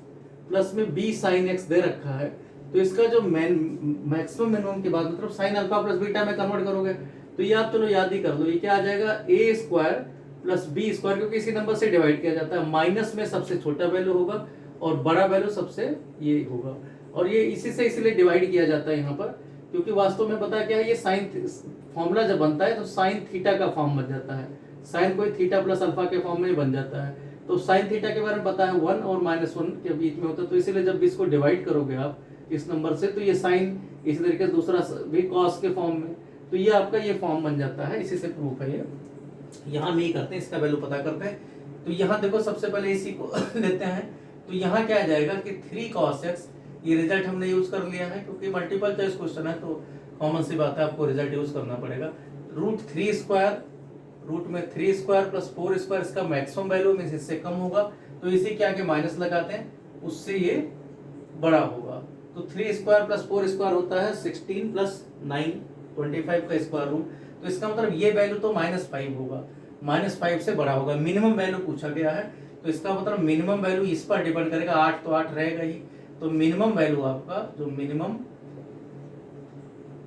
प्लस में b sin x दे रखा है, तो इसका जो मैक्सिमम मिनिमम की बात मतलब साइन अल्फा प्लस बीटा में कन्वर्ट करोगे तो ये आप चलो याद ही कर लो, ये क्या आ जाएगा a square plus b square, क्योंकि इसी नंबर से डिवाइड किया जाता है। माइनस में सबसे छोटा वैल्यू होगा और बड़ा वैल्यू सबसे ये होगा, और ये इसी से इसलिए डिवाइड किया जाता है यहाँ पर, क्योंकि वास्तव में पता क्या है, ये साइन फॉर्मूला जब बनता है तो साइन थीटा का फॉर्म बन जाता है, साइन कोई थीटा प्लस अल्फा के फॉर्म में बन जाता है। तो साइन थीटा के बारे में पता है 1 और -1 के बीच में होता है, तो इसीलिए जब इसको डिवाइड करोगे आप इस नंबर से तो ये साइन, इसी तरीके से दूसरा भी कॉस के फॉर्म में, तो ये आपका ये फॉर्म बन जाता है। इसी से प्रूफ है ये। यहाँ हम यही करते हैं, इसका वैल्यू पता करते हैं। तो यहाँ देखो सबसे पहले इसी को लेते हैं, तो यहाँ क्या आ जाएगा कि 3 cos x, ये रिजल्ट हमने यूज कर लिया है क्योंकि मल्टीपल चॉइस क्वेश्चन है तो कॉमन सी बात है, आपको रिजल्ट यूज करना पड़ेगा। √3 स्क्वायर, रूट में 3 स्क्वायर प्लस 4 स्क्वायर, इसका मैक्सिमम वैल्यू में इससे कम होगा, तो इसी के आगे माइनस लगाते हैं, उससे ये बड़ा होगा। तो 3 स्क्वायर प्लस 4 स्क्वायर होता है 16 प्लस 9 25 का स्क्वायर रूट, तो इसका मतलब ये वैल्यू तो -5 होगा, -5 से बड़ा होगा। मिनिमम वैल्यू पूछा गया है तो इसका मतलब मिनिमम वैल्यू इस पर डिपेंड करेगा, 8 तो 8 रहेगा ही, तो मिनिमम वैल्यू आपका जो मिनिमम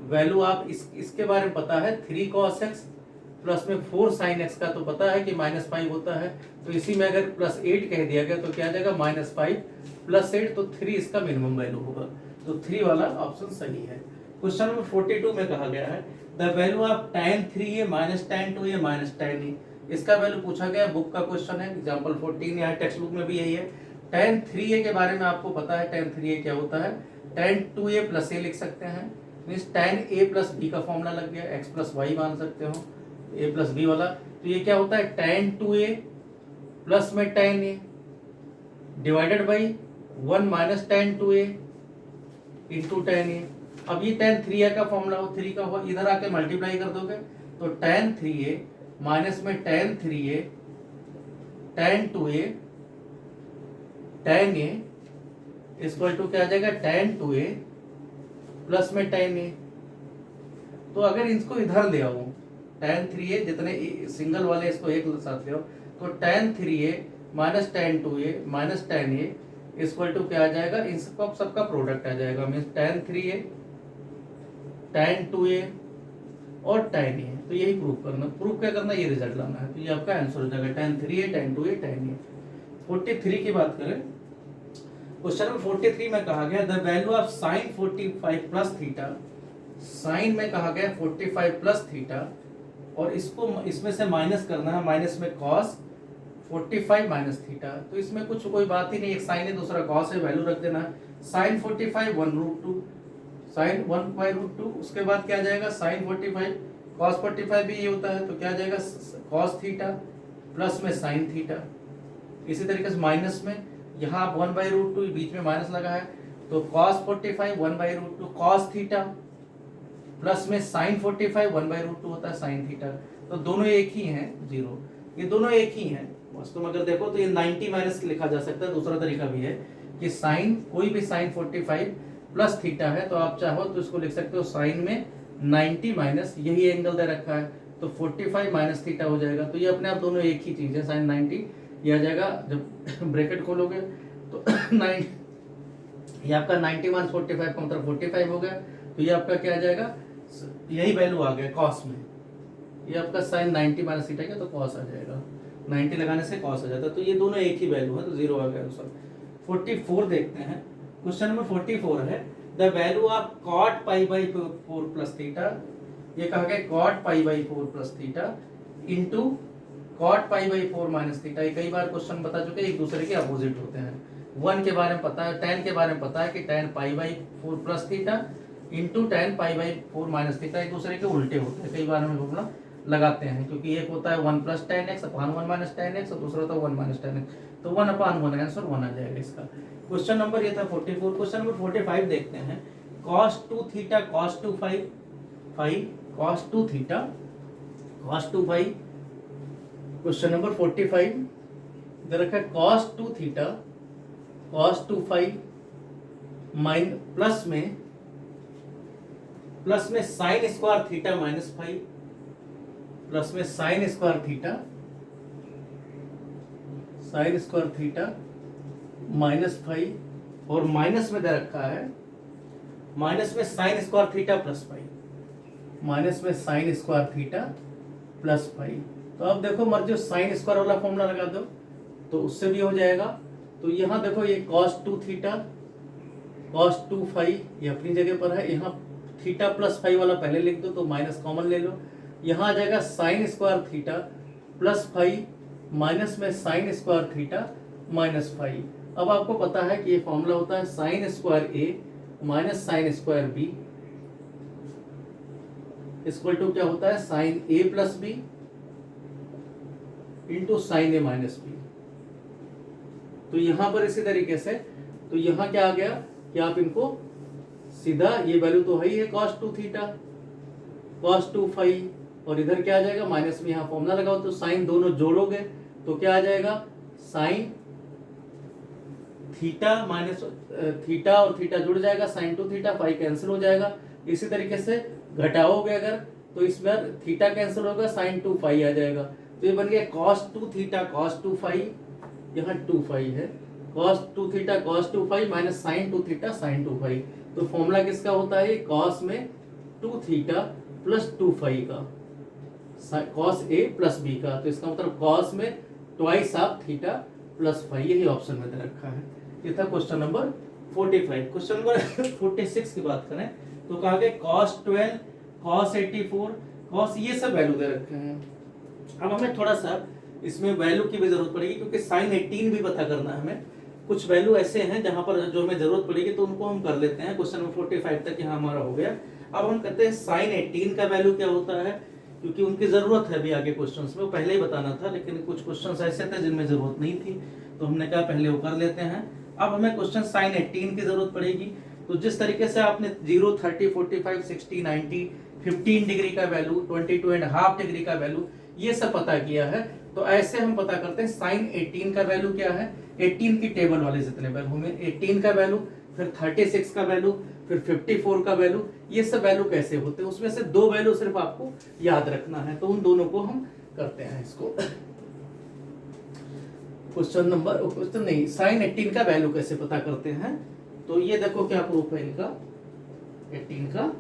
वैल्यू आप इसके बारे में पता है 3 cos x प्लस में 4 sin x का तो पता है कि -5 होता है, तो इसी में अगर +8 कह दिया गया तो क्या आ जाएगा -5 + 8, तो 3 इसका मिनिमम वैल्यू होगा, तो 3 वाला ऑप्शन सही है। क्वेश्चन नंबर 42 में कहा गया है the value of tan 3a - tan 2a - tan e, इसका वैल्यू पूछा गया, बुक का क्वेश्चन है, एग्जांपल 14 या टेक्स्ट बुक में भी यही है। tan 3a के बारे में आपको पता है, tan 3a क्या होता है, tan 2a + a लिख सकते हैं, मींस tan a + b का फॉर्मूला लग गया, x + y मान सकते हो, a + b वाला, तो ये क्या होता है tan 2a प्लस में tan a divided by 1 - tan 2a into tan a। अब ये tan 3a का फॉर्मूला हो, 3 का हो, इधर आके मल्टीप्लाई कर दोगे तो tan 3a माइनस में tan 3a tan 2a tan a equal to क्या आ जाएगा tan 2a प्लस में tan a। तो अगर इसको इधर ले आओ tan 3a, जितने सिंगल वाले इसको एक साथ ले आओ, तो tan 3a minus tan 2a minus tan a equal to क्या आ जाएगा, इन सबका प्रोडक्ट आ जाएगा, means tan 3a tan 2a और tan a। तो यही प्रूफ क्या करना, ये रिजल्ट लाना है, तो ये आपका आंसर हो जाएगा tan 3a tan 2a tan a। 43 की बात करें, क्वेश्चन नंबर 43 में कहा गया the value of sin 45 plus theta, sine में कहा गया 45 प्लस थीटा, और इसको इसमें से माइनस करना है, माइनस में cos 45 माइनस थीटा, तो इसमें कुछ कोई बात ही नहीं, एक साइन है दूसरा cos है, वैल्यू रख देना है। sin 45 1√2 sin 1/√2, उसके बाद क्या आ जाएगा sin 45 cos 45 भी ये होता है, तो क्या आ जाएगा cos थीटा प्लस में sin थीटा। इसी तरीके से माइनस में यहाँ 1/√2 बीच में माइनस लगा है, तो cos 45 1/√2 cos थीटा प्लस में sin 45 1/√2 होता है sin थीटा, तो दोनों एक ही हैं 0, ये दोनों एक ही हैं। वास्तव में अगर देखो तो ये 90 माइनस लिखा जा सकता है, दूसरा तरीका भी है कि साइन कोई भी sin 45 प्लस थीटा है तो आप चाहो तो इसको लिख सकते हो साइन में 90 माइनस, यही एंगल दे रखा है तो 45 माइनस थीटा हो जाएगा, तो ये अपने आप दोनों एक ही चीज है, साइन 90 ये आ जाएगा, जब ब्रैकेट खोलोगे तो 9 ये आपका 90 माइनस 45 का मतलब 45 हो गया, तो ये आपका क्या आ जाएगा, यही वैल्यू आ गया कॉस में, ये आपका साइन 90 माइनस थीटा का तो कॉस आ जाएगा, 90 लगाने से कॉस आ जाता है, तो ये दोनों एक ही वैल्यू है, तो 0 आ गया आंसर। 44 देखते हैं, क्वेश्चन नंबर 44 है the value of cot π/4 plus theta, ये कहा गया cot π/4 plus theta into cot π/4 minus theta. ये कई बार क्वेश्चन बता चुके एक दूसरे के अपोजिट होते हैं। 1 के बारे में पता है, tan के बारे में पता है कि tan π/4 plus theta into tan π/4 minus theta एक दूसरे के उल्टे होते हैं, कई बार हम फॉर्मूला लगाते हैं, क्योंकि एक होता है 1 + tan x / 1 - tan x और दूसरा होता है 1 - tan x, तो 1/1 आंसर 1 आ जाएगा इसका। क्वेश्चन नंबर ये था 44। क्वेश्चन नंबर 45 देखते हैं, cos 2 theta cos 2 5 cos 2 theta cos 2 phi. Question number 45 दे रखा है cos 2 थीटा cos 2 फाई माइन प्लस में sine square theta minus five, plus में sine square theta minus five, और माइनस में दे रखा है माइनस में sine square theta plus five, minus में sine square theta plus five. तो अब देखो मर्जी साइन स्क्वायर वाला फॉर्मूला लगा दो तो उससे भी हो जाएगा। तो यहाँ देखो ये cos 2 थीटा cos 2 फाइव ये अपनी जगह पर है, यहाँ थीटा प्लस फाइव वाला पहले लिख दो तो माइनस कॉमन ले लो, यहाँ आ जाएगा sine square theta plus five minus में sine square theta minus five. अब आपको पता है कि ये फॉर्मूला होता है sine square a minus sine square b equal to क्या होता है sine A plus b into sine a minus b. तो यहां पर इसी तरीके से तो यहां क्या आ गया कि आप इनको सीधा ये वैल्यू तो है ही है cos 2 थीटा cos 2 फाइव, और इधर क्या आ जाएगा माइनस में यहाँ फॉर्मूला लगाओ तो साइन दोनों जोड़ोगे तो क्या आ जाएगा साइन थीटा माइनस थीटा और थीटा जुड़ जाएगा साइन 2 थीटा, फाइव कैंसिल हो जाएगा। इसी तरीके से घटाओगे अगर तो इसमें थीटा कैंसिल होगा साइन 2 फाइव आ जाएगा। तो ये बन गया cos 2 थीटा cos 2 फाइव, यहाँ 2 फाइव है cos 2 theta cos 2 five minus sine 2 theta sine 2 five. तो फॉर्मूला किसका होता है cos में 2 थीटा प्लस 2 फाइव का cos a प्लस b का। तो इसका मतलब cos में twice of theta plus five, यही ऑप्शन में दे रखा है। ये था क्वेश्चन नंबर 45। क्वेश्चन नंबर 46 की बात करें तो कहा गया cos 12 cos 84 cos ये सब वैल्यू दे रखे हैं। अब हमें थोड़ा सा इसमें वैल्यू की भी जरूरत पड़ेगी क्योंकि साइन 18 भी पता करना है हमें। कुछ वैल्यू ऐसे हैं जहां पर जो हमें जरूरत पड़ेगी तो उनको हम कर लेते हैं। क्वेश्चन नंबर 45 तक यहाँ हमारा हो गया। अब हम कहते हैं साइन 18 का वैल्यू क्या होता है, क्योंकि उनकी जरूरत है अभी आगे क्वेश्चंस में। वो पहले ही बताना था लेकिन कुछ क्वेश्चंस ऐसे थे जिनमें जरूरत नहीं थी तो हमने कहा पहले वो कर लेते हैं। अब हमें क्वेश्चन साइन 18 की जरूरत पड़ेगी। तो जिस तरीके से आपने 0, 30, 45, 60, 90, 15 डिग्री का वैल्यू, 22.5 डिग्री का वैल्यू ये सब पता किया है, तो ऐसे हम पता करते हैं साइन 18 का वैल्यू क्या है। 18 की टेबल वाले जितने वैल्यू होंगे 18 का वैल्यू, फिर 36 का वैल्यू, फिर 54 का वैल्यू, ये सब वैल्यू कैसे होते हैं उसमें से दो वैल्यू सिर्फ आपको याद रखना है। तो उन दोनों को हम करते हैं इसको। क्वेश्चन नहीं, साइन 18 का वैल्यू कैसे पता करते हैं। तो ये देखो क्या प्रूफ है इनका 18 का।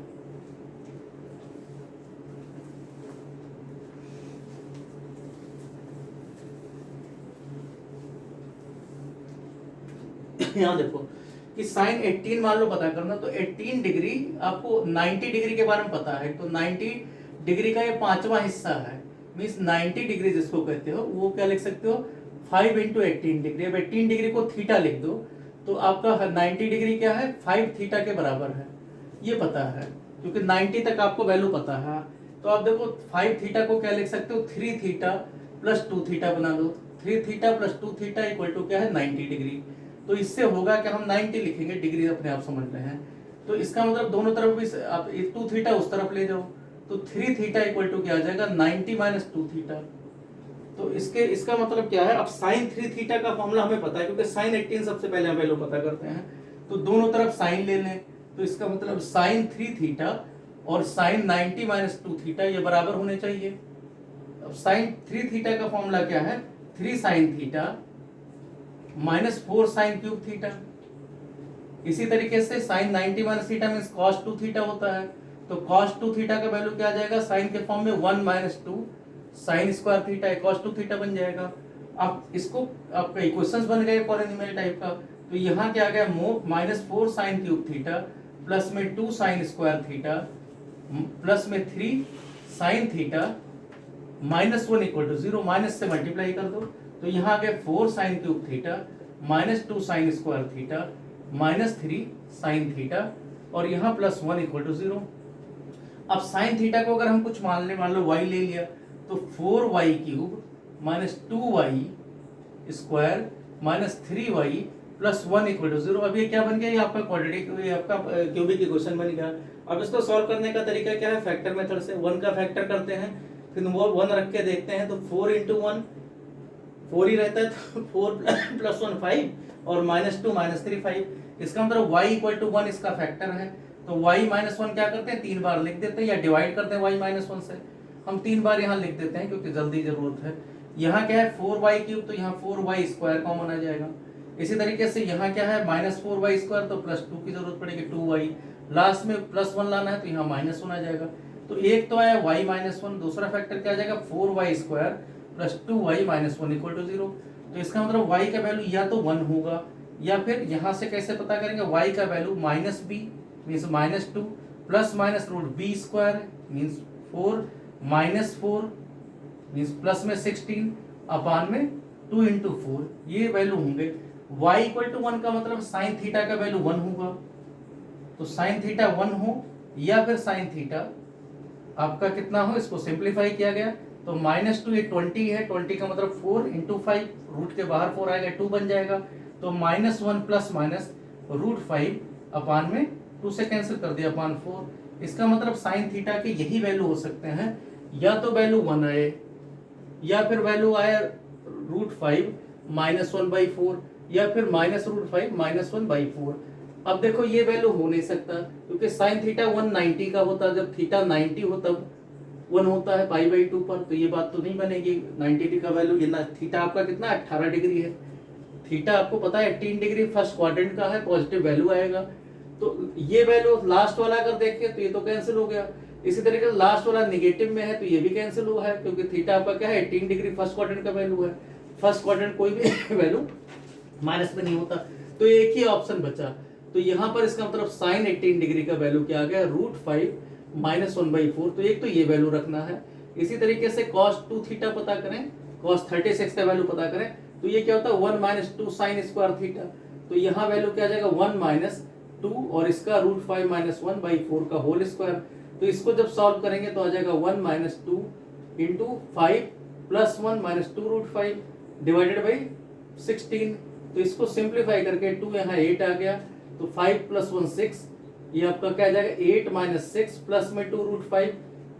यहाँ देखो कि साइन 18 मान लो पता करना, तो 18 डिग्री आपको 90 डिग्री के बारे में पता है। तो 90 डिग्री का ये पांचवा हिस्सा है, मीन्स 90 डिग्री जिसको कहते हो वो क्या लिख सकते हो 5 इंटू 18 डिग्री। अब 18 डिग्री को थीटा लिख दो तो आपका 90 डिग्री क्या है 5 थीटा के बराबर है, ये पता है क्योंकि 90 तक आपको वैल्यू पता है। तो आप देखो 5 थीटा को क्या लिख सकते हो 3 थीटा प्लस 2 थीटा बना लो। 3 theta plus 2 theta equal to क्या है 90 डिग्री। तो इससे होगा कि हम 90 लिखेंगे, डिग्री अपने आप समझ रहे हैं। तो इसका मतलब दोनों तरफ भी आप 2 थीटा उस तरफ ले जाओ तो 3 थीटा इक्वल टू क्या आ जाएगा 90 माइनस 2 थीटा। तो इसका मतलब क्या है, अब साइन 3 थीटा का फॉर्मूला हमें पता है क्योंकि साइन 18 सबसे पहले हम वैल्यू पता करते हैं। तो दोनों तरफ साइन ले लें तो इसका मतलब साइन 3 थीटा और साइन 90 माइनस 2 थीटा ये बराबर होने चाहिए। अब साइन 3 थीटा का फॉर्मूला क्या है 3 sine theta minus 4 sine cube theta. इसी तरीके से sine 90 minus theta means cos 2 theta होता है। तो cos 2 थीटा का वैल्यू क्या आ जाएगा साइन के फॉर्म में 1 minus 2 sine square theta cos 2 theta बन जाएगा। अब इसको आपका इक्वेशंस बन गए पॉलिनोमियल टाइप का। तो यहाँ क्या आ गया minus 4 sine cube theta plus में 2 साइन स्क्वायर थीटा प्लस में 3 sine theta minus 1 equal to 0, minus से मल्टीप्लाई कर दो तो यहाँ आ गया 4 sine cube theta minus 2 sine square theta minus 3 sine theta और यहाँ प्लस 1 इक्वल टू 0। अब साइन थीटा को अगर हम कुछ मान लो y ले लिया तो 4y cube minus 2y square minus 3y plus 1 equal to 0। अब ये क्या बन गया, ये आपका क्वाड्रेटिक, ये आपका क्यूबिक इक्वेशन बन गया। अब इसको सॉल्व करने का तरीका क्या है, फैक्टर मेथड से 1 का फैक्टर करते हैं फिर वो 1 रख के देखते हैं तो 4 इंटू 1 4 ही रहता है, तो 4 प्लस 1 5 और -2 -3 5। इसका मतलब y इक्वल टू 1 इसका फैक्टर है, तो y -1 क्या करते हैं 3 बार लिख देते हैं या डिवाइड करते हैं y -1 से। हम 3 बार यहाँ लिख देते हैं क्योंकि जल्दी जरूरत है। यहाँ क्या है 4y³ तो यहाँ 4y² कॉमन आ जाएगा। इसी तरीके से यहाँ क्या है -4y² तो +2 की जरूरत पड़ेगी 2y, लास्ट में +1 लाना है तो यहाँ -1 आ जाएगा। तो एक तो आया y -1, दूसरा फैक्टर क्या आ जाएगा 4y² + 2y -1 = 0। तो इसका मतलब y का वैल्यू या तो 1 होगा या फिर यहाँ से कैसे पता करेंगे y का value -b means -2 ±√b² means 4 -4 means plus में 16 अपान में 2 इंटू 4 ये वैल्यू होंगे। y इक्वल टू 1 का मतलब साइन थीटा का वैल्यू 1 होगा, तो साइन थीटा 1 हो या फिर साइन थीटा आपका कितना हो, इसको सिंप्लीफाई किया गया तो -2 ये 20 है, 20 का मतलब 4 इंटू 5, रूट के बाहर 4 आएगा 2 बन जाएगा, तो -1 प्लस माइनस √5 अपान में 2 से कैंसिल कर दिया अपान 4। इसका मतलब साइन थीटा के यही वैल्यू हो सकते हैं, या तो वैल्यू 1 आए या फिर वैल्यू आए √5 -1/4 या फिर -√5 -1/4। अब देखो ये वैल्यू हो नहीं सकता क्योंकि साइन थीटा 190 का होता है, जब थीटा 90 हो तब 1 होता है π/2 पर, तो ये बात तो नहीं बनेगी। 90 का वैल्यू ये ना, थीटा आपका कितना 18 डिग्री है, थीटा आपको पता है 18 डिग्री फर्स्ट क्वाड्रेंट का है, पॉजिटिव वैल्यू आएगा। तो ये वैल्यू लास्ट वाला अगर देखें तो ये तो कैंसिल हो गया। इसी तरीके से लास्ट वाला नेगेटिव में है तो ये भी कैंसिल हुआ है क्योंकि थीटा आपका क्या है 18 डिग्री फर्स्ट क्वाड्रेंट का वैल्यू है, फर्स्ट क्वाड्रेंट कोई भी वैल्यू माइनस में नहीं होता, तो एक ही ऑप्शन बचा। तो यहाँ पर इसका मतलब साइन 18 डिग्री का वैल्यू क्या आ गया √5 -1/4, तो एक तो ये वैल्यू रखना है। इसी तरीके से cos 2 थीटा पता करें, cos 36 का वैल्यू पता करें तो ये क्या होता है 1 - 2 sin स्क्वायर थीटा, तो यहाँ वैल्यू क्या आ जाएगा 1 - 2 और इसका √5 -1/4 का होल स्क्वायर। तो इसको जब सॉल्व करेंगे तो आ जाएगा 1 - 2 इंटू 5 + 1 - 2 √5 डिवाइडेड बाई 16। तो इसको सिंप्लीफाई करके 2 यहाँ 8 आ गया, तो 5 + 1 6, ये आपका क्या आ जाएगा 8 - 6 प्लस में 2 √5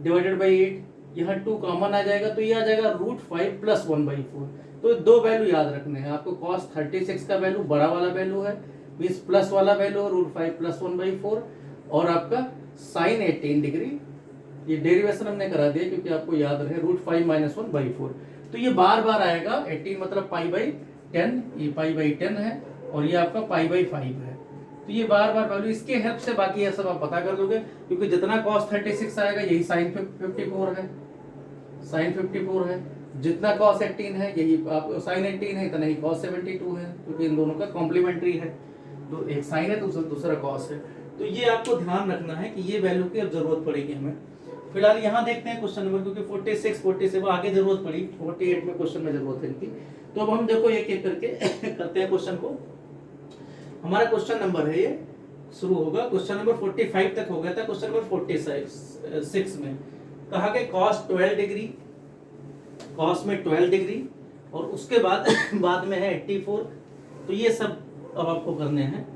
डिवाइडेड बाई 8, यहाँ 2 कॉमन आ जाएगा तो ये आ जाएगा √5 + 1/4। तो दो वैल्यू याद रखने हैं आपको, cos 36 का वैल्यू बड़ा वाला वैल्यू है मीन्स प्लस वाला वैल्यू है √5 + 1/4, और आपका साइन 18 डिग्री ये डेरिवेशन हमने करा दिया क्योंकि आपको याद रहे √5 - 1/4। तो ये बार बार आएगा 18 मतलब π/10, ये π/10 है और ये आपका π/5 है, तो ये बार बार वैल्यू इसके हेल्प से बाकी ये सब आप पता कर लोगे क्योंकि जितना cos 36 आएगा यही sin 54 है, sin 54 है, जितना cos 18 है यही आप sin 18 है, इतना ही cos 72 है क्योंकि इन दोनों का कॉम्प्लीमेंट्री है, तो एक sin है तो दूसरा cos है। तो ये आपको ध्यान रखना है कि ये वैल्यू की अब जरूरत पड़ेगी हमें। फिलहाल यहाँ देखते हैं क्वेश्चन नंबर, क्योंकि 46 47 आगे जरूरत पड़ी, 48 में क्वेश्चन में जरूरत है इनकी। तो अब हम देखो एक एक करके करते हैं क्वेश्चन को। हमारा क्वेश्चन नंबर है ये शुरू होगा, क्वेश्चन नंबर 45 तक हो गया था, क्वेश्चन नंबर 46 में कहा कि cos 12 डिग्री, cos में 12 डिग्री और उसके बाद में है 84। तो ये सब अब आपको करने हैं,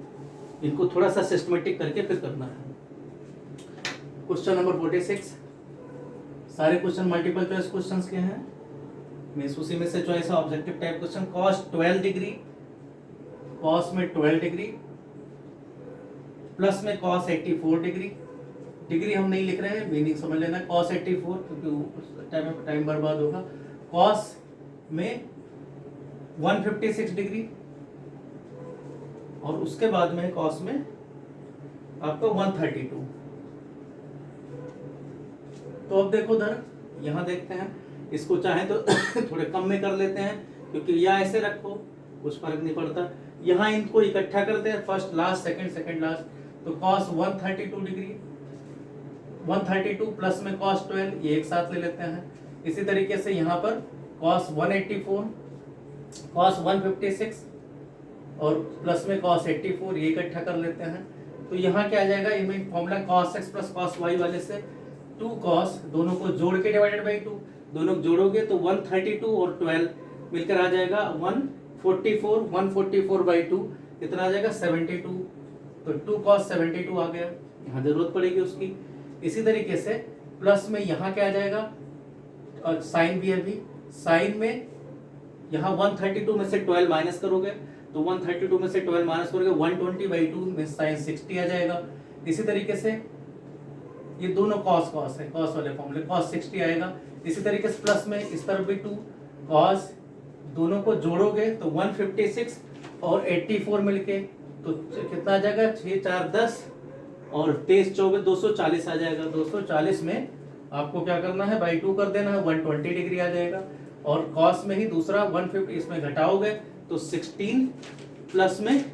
इनको थोड़ा सा सिस्टमेटिक करके फिर करना है। क्वेश्चन नंबर 46 सारे क्वेश्चन मल्टीपल चॉइस क्वेश्चंस के हैं, मींस उसी में से चॉइस है objective type question. cos 12 degree, cos में 12 डिग्री प्लस में cos 84 डिग्री, डिग्री हम नहीं लिख रहे हैं, मीनिंग समझ लेना, cos 84 क्योंकि टाइम बर्बाद होगा। cos में 156 डिग्री और उसके बाद में cos में आपका 132। तो अब देखो उधर यहाँ देखते हैं, इसको चाहे तो थोड़े कम में कर लेते हैं क्योंकि या ऐसे रखो कुछ फर्क नहीं पड़ता। यहाँ इनको इकट्ठा करते हैं, फर्स्ट लास्ट सेकंड लास्ट, तो cos 132 डिग्री 132 प्लस में cos 12 ये एक साथ ले लेते हैं। इसी तरीके से यहाँ पर cos 184 cos 156 और प्लस में cos 84 ये इकट्ठा कर लेते हैं। तो यहाँ क्या आ जाएगा, इनमें formula cos x plus cos y वाले से 2 cos, दोनों को जोड़ के डिवाइडेड बाई 2, दोनों जोड़ोगे तो 132 और 12 मिलकर आ जाएगा 144, 144/2 कितना आ जाएगा 72, तो 2 cos 72 आ गया, यहाँ जरूरत पड़ेगी उसकी। इसी तरीके से प्लस में यहाँ क्या आ जाएगा साइन भी है अभी। साइन में यहाँ 132 में से 12 माइनस करोगे तो 132 में से 12 माइनस करोगे 120/2 में साइन 60 आ जाएगा। इसी तरीके से ये दोनों कॉस है, कॉस वाले फॉर्मूले, कॉस 60 आएगा। इसी तरीके से प्लस में इस तरफ भी 2 कॉस, दोनों को जोड़ोगे तो 156 और 84 मिलके तो कितना आ जाएगा, 6 4 10 और 23 24 240 आ जाएगा। 240 में आपको क्या करना है, बाई 2 कर देना है, 120 डिग्री आ जाएगा। और कॉस में ही दूसरा 150 इसमें घटाओगे तो 16 प्लस में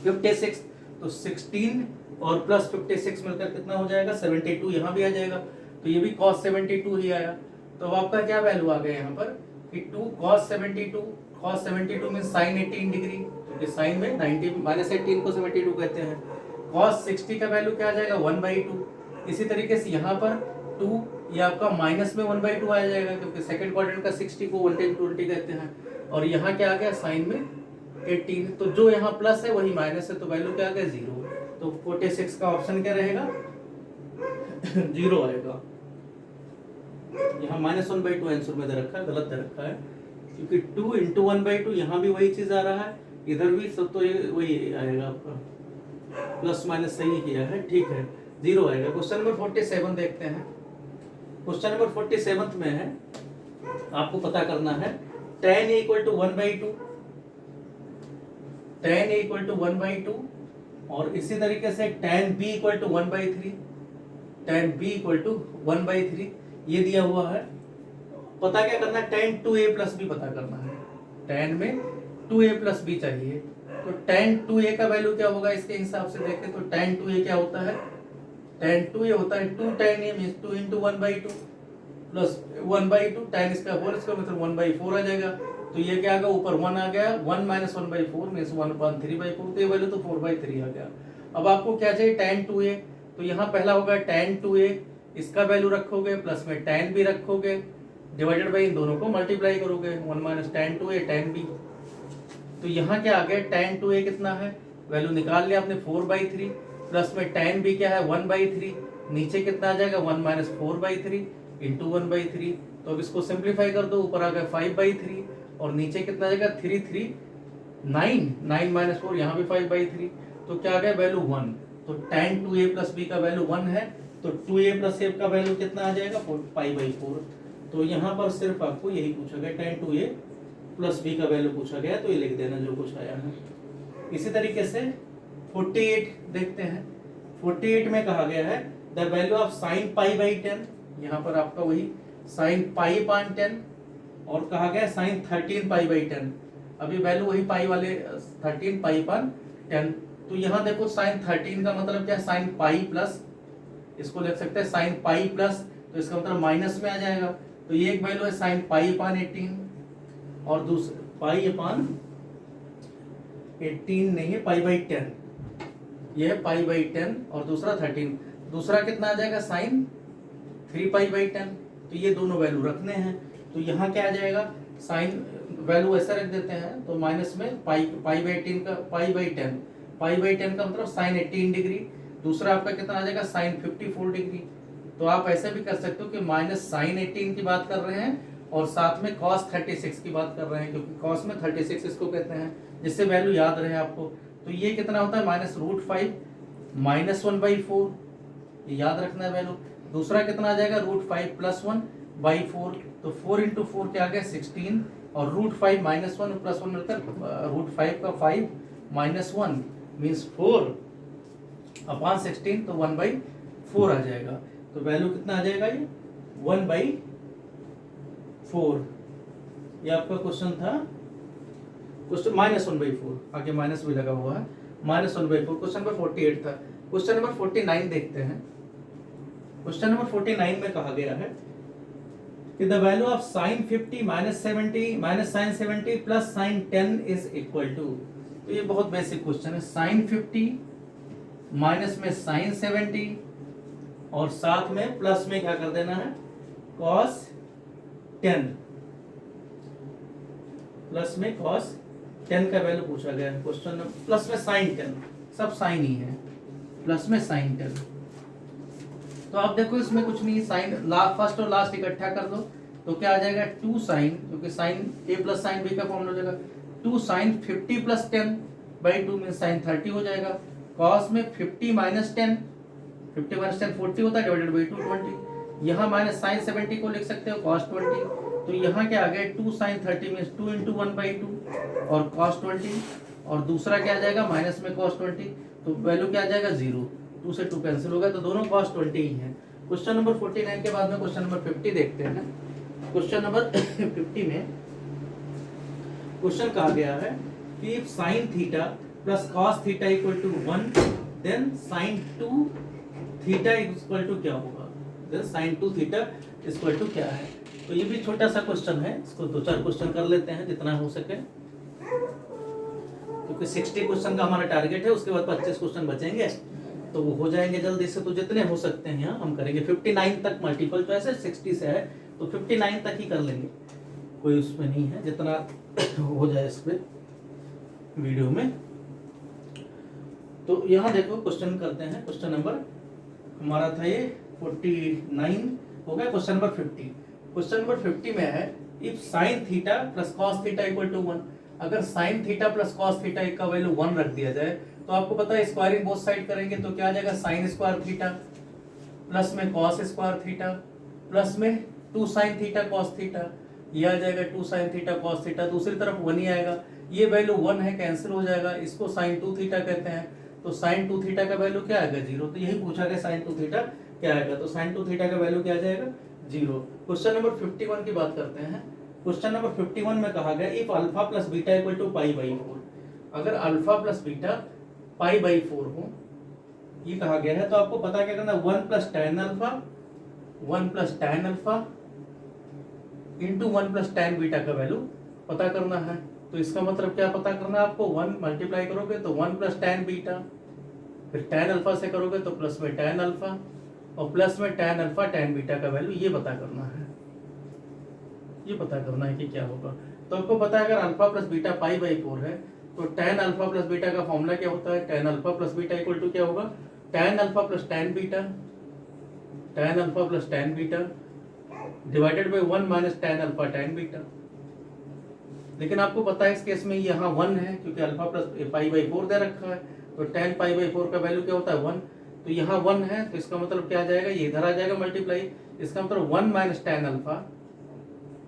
56 तो 16 और प्लस 56 मिलकर कितना हो जाएगा, 72 यहाँ भी आ जाएगा। तो ये भी cos 72 ही आया। तो अब आपका क्या वैल्यू आ गया यहाँ पर कि 2 cos 72 मीन साइन 18 डिग्री, क्योंकि साइन में 90 -18 को 72 कहते हैं। cos 60 का वैल्यू क्या आ जाएगा, 1/2। इसी तरीके से यहाँ पर 2 ये आपका माइनस में 1/2 आ जाएगा, क्योंकि सेकंड क्वाड्रेंट का 60 को 110/20 कहते हैं। और यहाँ क्या आ गया, साइन में 18, तो जो यहाँ प्लस है वही माइनस है, तो वैल्यू क्या आ गया, 0। तो 46 का ऑप्शन क्या रहेगा, 0 आएगा। यहाँ -1/2 आंसर में दे रखा है, गलत दे रखा है, क्योंकि 2 × 1/2 यहाँ भी वही चीज आ रहा है, इधर भी सब तो ये वही आएगा आपका, प्लस माइनस सही किया है, ठीक है, 0 आएगा। क्वेश्चन नंबर 47 देखते हैं। क्वेश्चन नंबर 47 में है, आपको पता करना है tan A = 1/2, tan A = 1/2 और इसी तरीके से tan B = 1/3, tan B = 1/3 ये दिया हुआ है। पता क्या करना है, tan 2A + B पता करना है। tan में 2A + B चाहिए, तो tan 2A का वैल्यू क्या होगा इसके हिसाब से देखें तो tan 2A क्या होता है, tan 2A होता है 2 tan A means 2 × 1/2 plus 1/2 tan इसका होल स्क्वायर मतलब 1/4 आ जाएगा। तो ये क्या आ गया, ऊपर 1 आ गया, 1 - 1/4 मींस 1/3/4, तो ये वैल्यू तो 4/3 आ गया। अब आपको क्या चाहिए, tan 2A, तो यहाँ पहला होगा tan 2A, इसका वैल्यू रखोगे, प्लस में tan भी रखोगे, डिवाइडेड बाई इन दोनों को मल्टीप्लाई करोगे, 1 - tan 2A tan B। तो यहाँ क्या आ गया, tan 2A कितना है, वैल्यू निकाल लिया आपने 4/3, प्लस में tan B क्या है 1/3, नीचे कितना आ जाएगा 1 - 4/3 इंटू 1/3। तो अब इसको सिंप्लीफाई कर दो, ऊपर आ गया 5/3 और नीचे कितना आ जाएगा 3 3 9 9 - 4 यहाँ भी 5/3, तो क्या आ गया वैल्यू 1। तो tan 2A + B का वैल्यू 1 है, तो 2A + A का वैल्यू कितना आ जाएगा 5/4। तो यहाँ पर सिर्फ आपको यही पूछा गया, tan 2A + B का वैल्यू पूछा गया, तो ये लिख देना जो कुछ आया है। इसी तरीके से 48 देखते हैं। 48 में कहा गया है द वैल्यू ऑफ sin π/10, यहाँ पर आपका वही sin π/10 और कहा गया sin 13 π/10। अभी वैल्यू वही पाई वाले 13 π/10। तो यहाँ देखो sin 13 का मतलब क्या है, sin π प्लस, इसको लिख सकते हैं sin π प्लस, तो इसका मतलब माइनस में आ जाएगा। तो ये एक वैल्यू है sin π/18 और दूसरा π/18 नहीं है, π/10, ये है π/10 और दूसरा 13। दूसरा कितना आ जाएगा sin 3π/10, तो ये दोनों वैल्यू रखने हैं। तो यहाँ क्या आ जाएगा, साइन वैल्यू ऐसा रख देते हैं, तो माइनस में π/10 का π/10 का मतलब साइन 18 डिग्री, दूसरा आपका कितना आ जाएगा साइन 54 डिग्री। तो आप ऐसे भी कर सकते हो कि माइनस साइन 18 की बात कर रहे हैं और साथ में cos 36 की बात कर रहे हैं, क्योंकि cos में 36 इसको कहते हैं, जिससे वैल्यू याद रहे आपको। तो ये कितना होता है -√5 -1/4, ये याद रखना है वैल्यू। दूसरा कितना आ जाएगा √5 + 1/4, तो 4 × 4 क्या आ गया 16 और √5 - 1 + 1 मिलकर √5 का 5 - 1 मीन्स 4/16, तो 1/4 आ जाएगा। तो वैल्यू कितना आ जाएगा, ये 1/4। ये आपका क्वेश्चन था, क्वेश्चन -1/4, आगे माइनस भी लगा हुआ है, -1/4। क्वेश्चन नंबर 48 था। क्वेश्चन नंबर 49 देखते हैं। क्वेश्चन नंबर 49 में कहा गया है कि the value of sin 50 - sin 70 + sin 10 is equal to. तो ये बहुत बेसिक क्वेश्चन है, sin 50 माइनस में sin 70 और साथ में प्लस में क्या कर देना है cos 10, प्लस में cos 10 का वैल्यू पूछा गया है क्वेश्चन। प्लस में sin 10, सब साइन ही है, प्लस में sin 10। तो आप देखो इसमें कुछ नहीं, साइन फर्स्ट और लास्ट इकट्ठा कर दो तो क्या आ जाएगा 2 साइन, क्योंकि साइन ए प्लस साइन बी का फॉर्मूला हो जाएगा 2 साइन 50 प्लस 10 बाई 2 में साइन 30 हो जाएगा। कॉस में 50 माइनस 10, 50 माइनस 10 40 होता है, डिवाइडेड बाई 2 20। यहाँ माइनस साइन 70 को लिख सकते हो कॉस 20। तो यहाँ क्या आ गया 2 साइन 30 मीन्स 2 इंटू 1/2 और कॉस 20, और दूसरा क्या आ जाएगा माइनस में कॉस 20, तो वैल्यू क्या आ जाएगा 0, 2 से 2 कैंसिल हो गया, तो दोनों कॉस 20 ही है। क्वेश्चन नंबर 49 के बाद में क्वेश्चन नंबर 50 देखते हैं। क्वेश्चन नंबर 50 में क्वेश्चन कहा गया है कि if sine theta plus cos theta equal to 1 then sine 2 theta equal to क्या होगा, then sine 2 theta equal to क्या है। तो ये भी छोटा सा क्वेश्चन है, इसको 2-4 क्वेश्चन कर लेते हैं जितना हो सके, क्योंकि 60 क्वेश्चन का हमारा टारगेट है, उसके बाद 25 क्वेश्चन बचेंगे तो वो हो जाएंगे जल्दी से, तो जितने हो सकते हैं यहाँ हम करेंगे। 59 तक मल्टीपल चॉइस है, 60 से है तो 59 तक ही कर लेंगे, कोई उसमें नहीं है, जितना हो जाए इस पे वीडियो में। तो यहाँ देखो क्वेश्चन करते हैं। क्वेश्चन नंबर हमारा था ये 49 हो गया। क्वेश्चन नंबर 50, क्वेश्चन नंबर 50 में है if sine theta plus cos theta equal to 1, अगर sine theta plus cos theta का वैल्यू 1 रख दिया जाए तो आपको पता है स्क्वायरिंग बोथ साइड करेंगे तो क्या आ जाएगा साइन स्क्वायर थीटा प्लस में कॉस स्क्वायर थीटा प्लस में 2 साइन थीटा कॉस थीटा, ये आ जाएगा 2 साइन थीटा कॉस थीटा, दूसरी तरफ 1 ही आएगा, ये वैल्यू 1 है कैंसिल हो जाएगा, इसको साइन 2 थीटा कहते हैं, तो साइन 2 थीटा का वैल्यू क्या आएगा 0, तो यही पूछा गया साइन 2 थीटा क्या आएगा, तो साइन 2 थीटा का वैल्यू क्या आ जाएगा 0। क्वेश्चन नंबर 51 की बात करते हैं। क्वेश्चन नंबर 51 में कहा गया if alpha plus beta equal to pi by 4, अगर alpha plus beta pi by 4 हो, ये कहा गया है, तो आपको पता क्या करना है 1 plus tan alpha, 1 plus tan alpha into 1 plus tan beta का वैल्यू पता करना है। तो इसका मतलब क्या पता करना है आपको, 1 मल्टीप्लाई करोगे तो 1 प्लस टैन बीटा, फिर टैन अल्फा से करोगे तो प्लस में टैन अल्फा, और प्लस में टैन अल्फा टैन बीटा का वैल्यू, ये पता करना है, ये पता करना है कि क्या होगा। तो आपको पता है अगर alpha plus beta pi by 4 है तो टैन अल्फा प्लस बीटा का फॉर्मूला क्या होता है, tan alpha plus beta equal to क्या होगा tan alpha plus tan beta, tan alpha plus tan beta divided by 1 minus tan alpha tan beta. लेकिन आपको पता है इस केस में यहाँ 1 है क्योंकि अल्फा प्लस पाई बाई 4 दे रखा है, तो टैन पाई बाई 4 का वैल्यू क्या होता है 1, तो यहाँ 1 है तो इसका मतलब क्या आ जाएगा, ये इधर आ जाएगा मल्टीप्लाई, इसका मतलब 1 minus tan alpha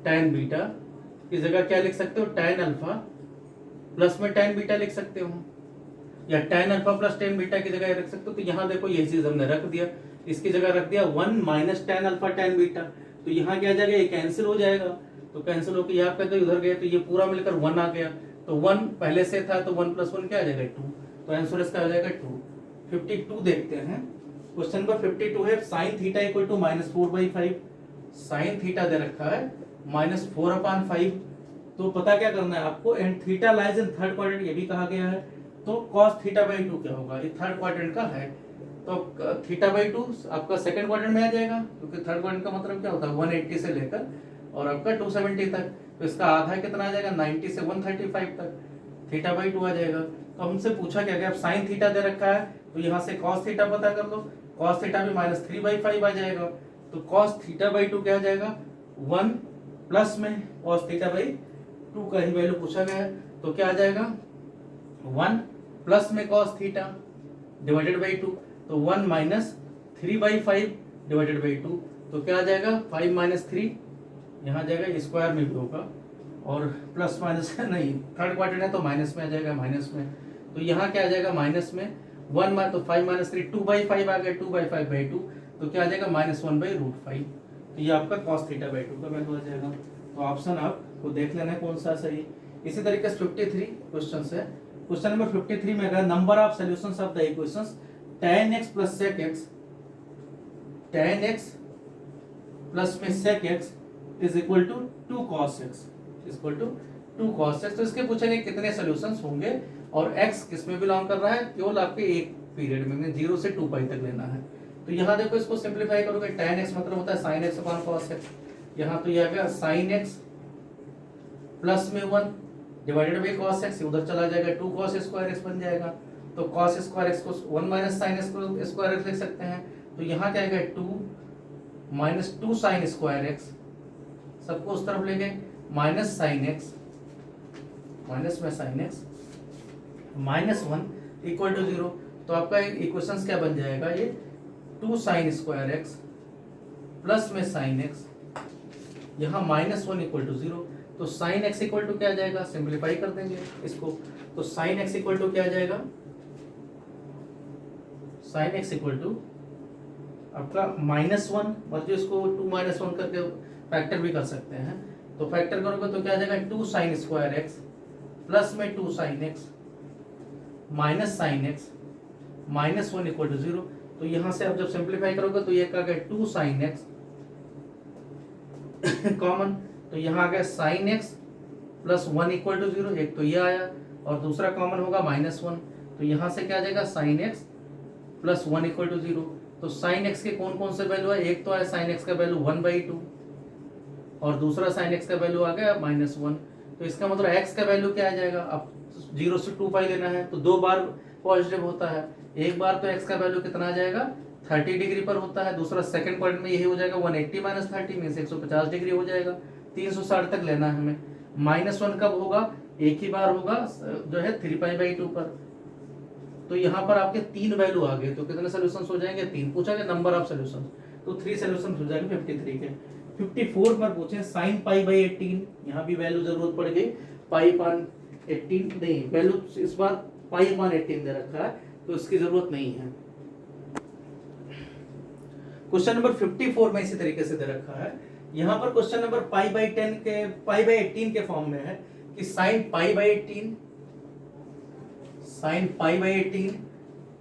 tan beta की जगह क्या लिख सकते हो टैन अल्फा प्लस में टैन बीटा लिख सकते हो, या tan alpha plus tan beta की जगह रख सकते हो। तो यहाँ देखो यही चीज हमने रख दिया, इसकी जगह रख दिया 1 minus tan alpha tan beta, तो यहाँ क्या आ जाएगा ये कैंसिल हो जाएगा, तो कैंसिल होकर ये आप कहते हो उधर गए तो ये पूरा मिलकर 1 आ गया, तो 1 पहले से था तो 1 प्लस 1 क्या आ जाएगा 2, तो आंसर इसका आ जाएगा 2। 52 देखते हैं। क्वेश्चन नंबर 52 है sine theta equal to -4/5, sine theta दे रखा है -4/5, तो पता क्या करना है आपको, and theta lies in third quadrant, ये भी कहा गया है, तो cos θ/2 क्या होगा, ये थर्ड क्वाड्रेंट का है, तो θ/2 आपका सेकंड क्वाड्रेंट में आ जाएगा, क्योंकि थर्ड क्वाड्रेंट का मतलब क्या होता है 180 से लेकर और आपका 270 तक, तो इसका आधा कितना आ जाएगा 90 से 135 तक, θ/2 आ जाएगा। तो हमसे पूछा क्या गया, साइन थीटा दे रखा है तो यहाँ से cos थीटा पता कर लो, cos थीटा भी -3/5 आ जाएगा, तो cos θ/2 क्या आ जाएगा 1 प्लस में cos θ/2 का ही वैल्यू पूछा गया है, तो क्या आ जाएगा 1 प्लस में cos थीटा डिवाइडेड बाई 2, तो 1 माइनस 3/5 डिवाइडेड बाई 2, तो क्या आ जाएगा 5 माइनस 3, यहाँ आ जाएगा स्क्वायर में भी होगा और प्लस माइनस नहीं, थर्ड क्वाड्रेंट है तो माइनस में आ जाएगा, माइनस में, तो यहाँ क्या आ जाएगा माइनस में 1 तो 5 माइनस 3 2/5 आ गया, 2/5/2, तो क्या आ जाएगा -1/√5, तो ये आपका cos θ/2 का वैल्यू आ जाएगा। तो ऑप्शन आपको देख लेना है कौन सा सही। इसी तरीके से 53 क्वेश्चन है। क्वेश्चन नंबर 53 में अगर number of solutions of the equations tan x plus sec x, tan x plus में sec x is equal to 2 cos x, equal to 2 cos x, तो इसके पूछेंगे कितने सॉल्यूशंस होंगे और x किस में बिलोंग कर रहा है, केवल आपके एक पीरियड में 0 से 2 पाई तक लेना है। तो यहाँ देखो इसको सिंप्लीफाई करोगे, tan x मतलब होता है sin x upon cos x, यहाँ तो यह आ गया sin x प्लस में 1 डिवाइडेड बाई cos x, उधर चला जाएगा 2 cos स्क्वायर x बन जाएगा, तो cos स्क्वायर x को 1 माइनस sin स्क्वायर x लिख सकते हैं, तो यहाँ क्या आएगा 2 माइनस 2 साइन स्क्वायर एक्स, सबको उस तरफ ले गए, माइनस साइन एक्स, माइनस में साइन एक्स -1 इक्वल टू 0। तो आपका इक्वेशंस क्या बन जाएगा, ये 2 साइन स्क्वायर एक्स प्लस में साइन एक्स, यहाँ -1 इक्वल टू 0। तो साइन एक्स इक्वल टू क्या आ जाएगा, सिंप्लीफाई कर देंगे इसको, तो साइन एक्स इक्वल टू क्या आ जाएगा, साइन एक्स इक्वल टू आपका -1, और जो इसको 2 -1 करके फैक्टर भी कर सकते हैं, तो फैक्टर करोगे तो क्या आ जाएगा 2 साइन स्क्वायर एक्स प्लस में 2 sine x minus sine x -1 equal to 0। तो यहां से आप जब सिंप्लीफाई करोगे तो ये क्या आ गया 2 साइन एक्स कॉमन, तो यहाँ आ गया sine x plus 1 equal to 0, एक तो ये आया और दूसरा कॉमन होगा -1, तो यहाँ से क्या आ जाएगा sine x plus 1 equal to 0। तो साइन एक्स के कौन कौन से वैल्यू है, एक तो है साइन एक्स का वैल्यू 1/2 और दूसरा साइन एक्स का वैल्यू आ गया -1। तो इसका मतलब एक्स का वैल्यू क्या आ जाएगा, अब 0 से 2 पाई लेना है तो 2 बार पॉजिटिव होता है, एक बार तो एक्स का वैल्यू कितना आ जाएगा 30 डिग्री पर होता है, दूसरा सेकंड पॉइंट में यही हो जाएगा 180 - 30 मीन्स 150 डिग्री हो जाएगा, 360 तक लेना है हमें। -1 कब होगा, एक ही बार होगा जो है 3π/2 पर। तो यहाँ पर आपके 3 वैल्यू आ गए, तो कितने सोल्यूशंस हो जाएंगे, 3 पूछा गया नंबर ऑफ सोल्यूशंस, तो 3 सोल्यूशंस हो जाएंगे 53 के। 54 पर पूछे साइन π/18, यहाँ भी वैल्यू जरूरत पड़ गई, π/18 नहीं, वैल्यू इस बार π/18 दे रखा है तो इसकी जरूरत नहीं है। क्वेश्चन नंबर 54 में इसी तरीके से दे रखा है, यहाँ पर क्वेश्चन नंबर π/18 के फॉर्म में है कि साइन π/18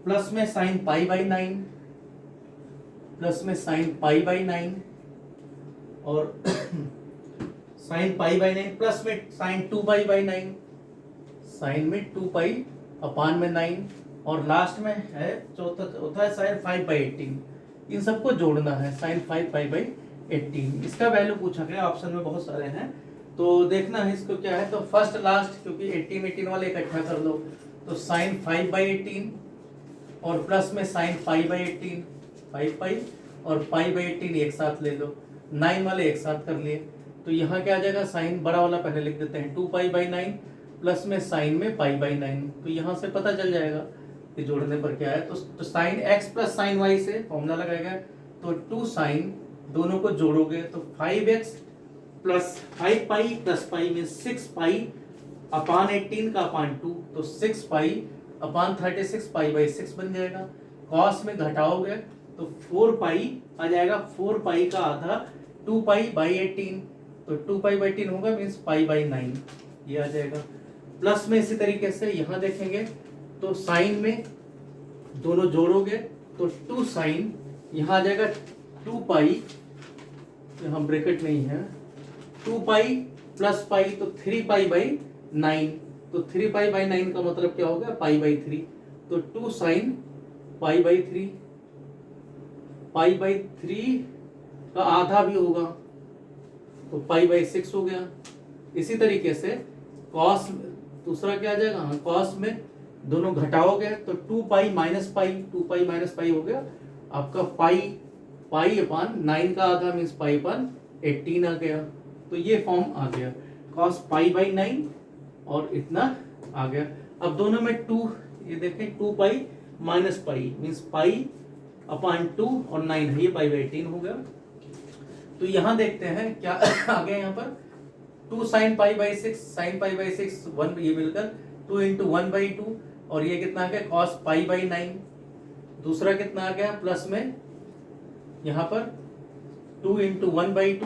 प्लस में साइन π/9 प्लस में साइन π/9 और साइन π/9 प्लस में साइन 2π/9, साइन में 2π/9 और लास्ट में है चौथा है साइन 5/18। इन सबको जोड़ना है, साइन 5π/18 इसका वैल्यू पूछा गया, ऑप्शन में बहुत सारे हैं तो देखना है इसको क्या है। तो फर्स्ट लास्ट क्योंकि 18 वाले इकट्ठा कर लो, तो साइन 5/18 और प्लस में साइन π/18 5π और π/18 एक साथ ले लो, 9 वाले एक साथ कर लिए, तो यहाँ क्या आ जाएगा साइन बड़ा वाला पहले लिख देते हैं 2π/9 प्लस में साइन में π/9, तो यहाँ से पता चल जाएगा कि जोड़ने पर क्या है। तो sine x plus sine y से फॉर्मूला लगाएगा, तो 2 साइन दोनों को जोड़ोगे तो 5x प्लस 5π प्लस पाई में 6π/18 का अपान 2, तो 6π/36 π/6 बन जाएगा। कॉस में घटाओगे तो 4π आ जाएगा, 4π का आधा 2π/18, तो 2π/18 होगा मीन्स π/9 ये आ जाएगा। प्लस में इसी तरीके से यहाँ देखेंगे तो साइन में दोनों जोड़ोगे तो 2 साइन यहाँ आ जाएगा 2π, यहाँ ब्रैकेट नहीं है, 2π प्लस पाई तो 3π/9, तो 3π/9 का मतलब क्या हो गया π/3, तो 2 साइन π/3, π/3 का आधा भी होगा तो π/6 हो गया। इसी तरीके से कॉस दूसरा क्या आ जाएगा, कॉस में दोनों घटाओगे तो 2π माइनस पाई, 2π माइनस पाई हो गया आपका π/9 का आधा मीन्स π/18 आ गया, तो ये फॉर्म आ गया cos π/9 और इतना आ गया। अब दोनों में 2 ये देखें 2π माइनस पाई मीन्स π/2 और 9 है, ये π/18 हो गया। तो यहाँ देखते हैं क्या आ गया, यहाँ पर 2 साइन π/6 साइन π/6 1 ये मिलकर 2 इंटू 1/2 और ये कितना आ गया cos π/9, दूसरा कितना आ गया प्लस में यहाँ पर 2 इंटू 1/2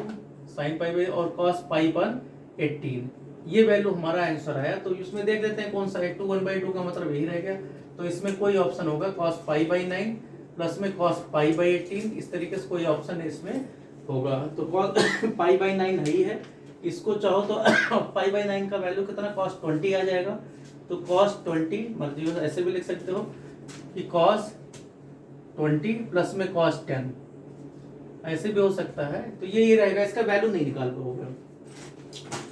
साइन π और cos π/18, ये वैल्यू हमारा आंसर आया। तो इसमें देख लेते हैं कौन सा है, 2 1/2 का मतलब यही रह गया, तो इसमें कोई ऑप्शन होगा cos π/9 प्लस में cos π/18, इस तरीके से कोई ऑप्शन इसमें होगा। तो cos π/9 है ही है, इसको चाहो तो π/9 का वैल्यू कितना cos 20 आ जाएगा, तो cos 20 मर्जी हो ऐसे भी लिख सकते हो कि cos 20 प्लस में cos 10 ऐसे भी हो सकता है। तो ये रहेगा, इसका वैल्यू नहीं निकाल पाओगे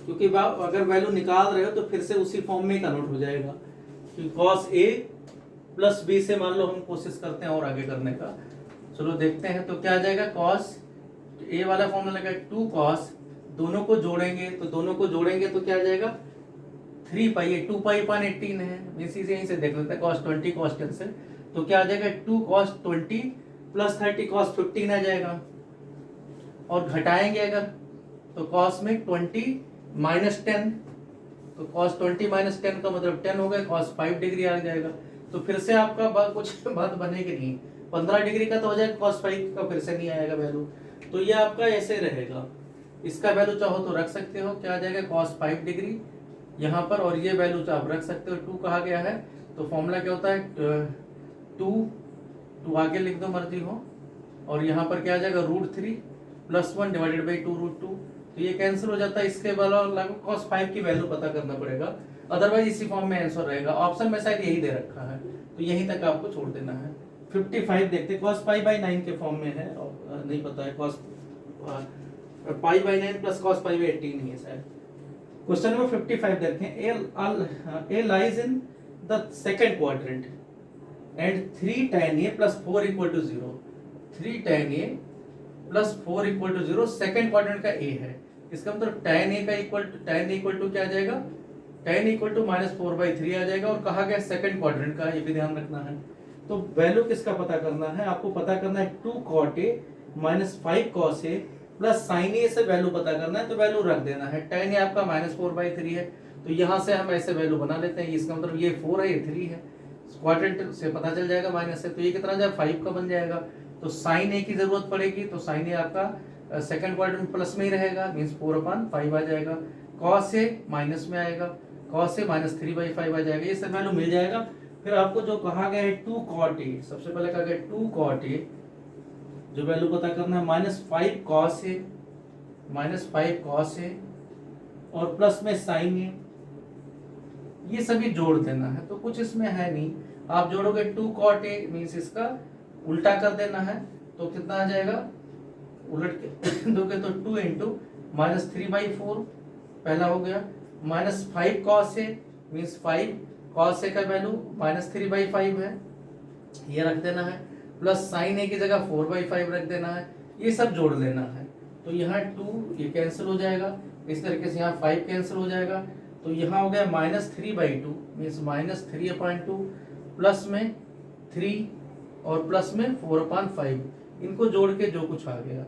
क्योंकि अगर वैल्यू निकाल रहे हो तो फिर से उसी फॉर्म में कन्वर्ट हो जाएगा कि cos a प्लस b से मान लो हम कोशिश करते हैं और आगे करने का, चलो देखते हैं। तो क्या आ जाएगा, कॉस ए वाला फॉर्मूला लगा 2 कॉस, दोनों को जोड़ेंगे तो क्या आ जाएगा 3 पाई, ये 2 पाई अपान 18 है, मीन्स इसे यहीं से देख लेते हैं cos 20 cos 10 से। तो क्या आ जाएगा 2 cos 20 प्लस 30 cos 15 आ जाएगा। और घटाएंगे अगर तो cos में 20 माइनस 10, तो cos 20 माइनस 10 का मतलब 10 हो गया, cos 5 डिग्री आ जाएगा। तो फिर से आपका कुछ बात बनेगी नहीं, 15 डिग्री का तो हो जाएगा, cos 5 का फिर से नहीं आएगा वैल्यू। तो ये आपका ऐसे रहेगा, इसका वैल्यू चाहो तो रख सकते हो, क्या आ जाएगा cos 5 डिग्री यहाँ पर, और ये वैल्यू तो आप रख सकते हो 2 कहा गया है। तो फॉर्मूला क्या होता है 2 आगे लिख दो मर्जी हो, और यहाँ पर क्या आ जाएगा √3 प्लस 1 डिवाइडेड बाई 2√2। तो ये कैंसिल हो जाता है, इसके बाद cos 5 की वैल्यू पता करना पड़ेगा, अदरवाइज इसी फॉर्म में आंसर रहेगा। ऑप्शन में शायद यही दे रखा है, तो यहीं तक आपको छोड़ देना है। 55 देखते, cos पाई बाई 9 के फॉर्म में है, और नहीं पता है cos pi by 9 plus cos pi by 18 ही है शायद। क्वेश्चन नंबर 55 देखें, a lies in the second quadrant and 3 tan a plus 4 equal to 0। 3 tan a plus 4 equal to 0 second quadrant का a है। इसका मतलब tan a का equal to क्या आ जाएगा, tan इक्वल टू -4/3 आ जाएगा, और कहा गया सेकंड क्वाड्रेंट का, ये भी ध्यान रखना है। तो वैल्यू किसका पता करना है, आपको पता करना है 2 cot a minus 5 cos a plus sine a से वैल्यू पता करना है। तो वैल्यू रख देना है, tan ए आपका -4/3 है, तो यहाँ से हम ऐसे वैल्यू बना लेते हैं। इसका मतलब ये 4 है, ये 3 है, क्वाड्रेंट से पता चल जाएगा माइनस से। तो ये कितना जाएगा 5 का बन जाएगा। तो साइन ए की जरूरत पड़ेगी, तो साइन ए आपका सेकंड क्वाड्रेंट प्लस में ही रहेगा, मीन्स 4/5 आ जाएगा। cos ए माइनस में आएगा, cos ए -3/5 आ जाएगा, ये सब वैल्यू मिल जाएगा। फिर आपको जो कहा गया है 2 cot a, सबसे पहले कहा गया 2 cot a, जो वैल्यू पता करना है -5 cos a और प्लस में साइन ए, ये सभी जोड़ देना है। तो कुछ इसमें है नहीं, आप जोड़ोगे 2 cot a मीन्स इसका उल्टा कर देना है, तो कितना आ जाएगा, उलट के दोगे तो 2 इंटू -3/4 पहला हो गया, -5 cos a means 5 cos a का वैल्यू -3/5 है, ये रख देना है, प्लस साइन ए की जगह 4/5 रख देना है, ये सब जोड़ लेना है। तो यहाँ 2 ये कैंसिल हो जाएगा, इस तरीके से यहाँ 5 कैंसिल हो जाएगा, तो यहाँ हो गया -3/2 मीन्स -3/2 प्लस में 3 और प्लस में 4/5, इनको जोड़ के जो कुछ आ गया,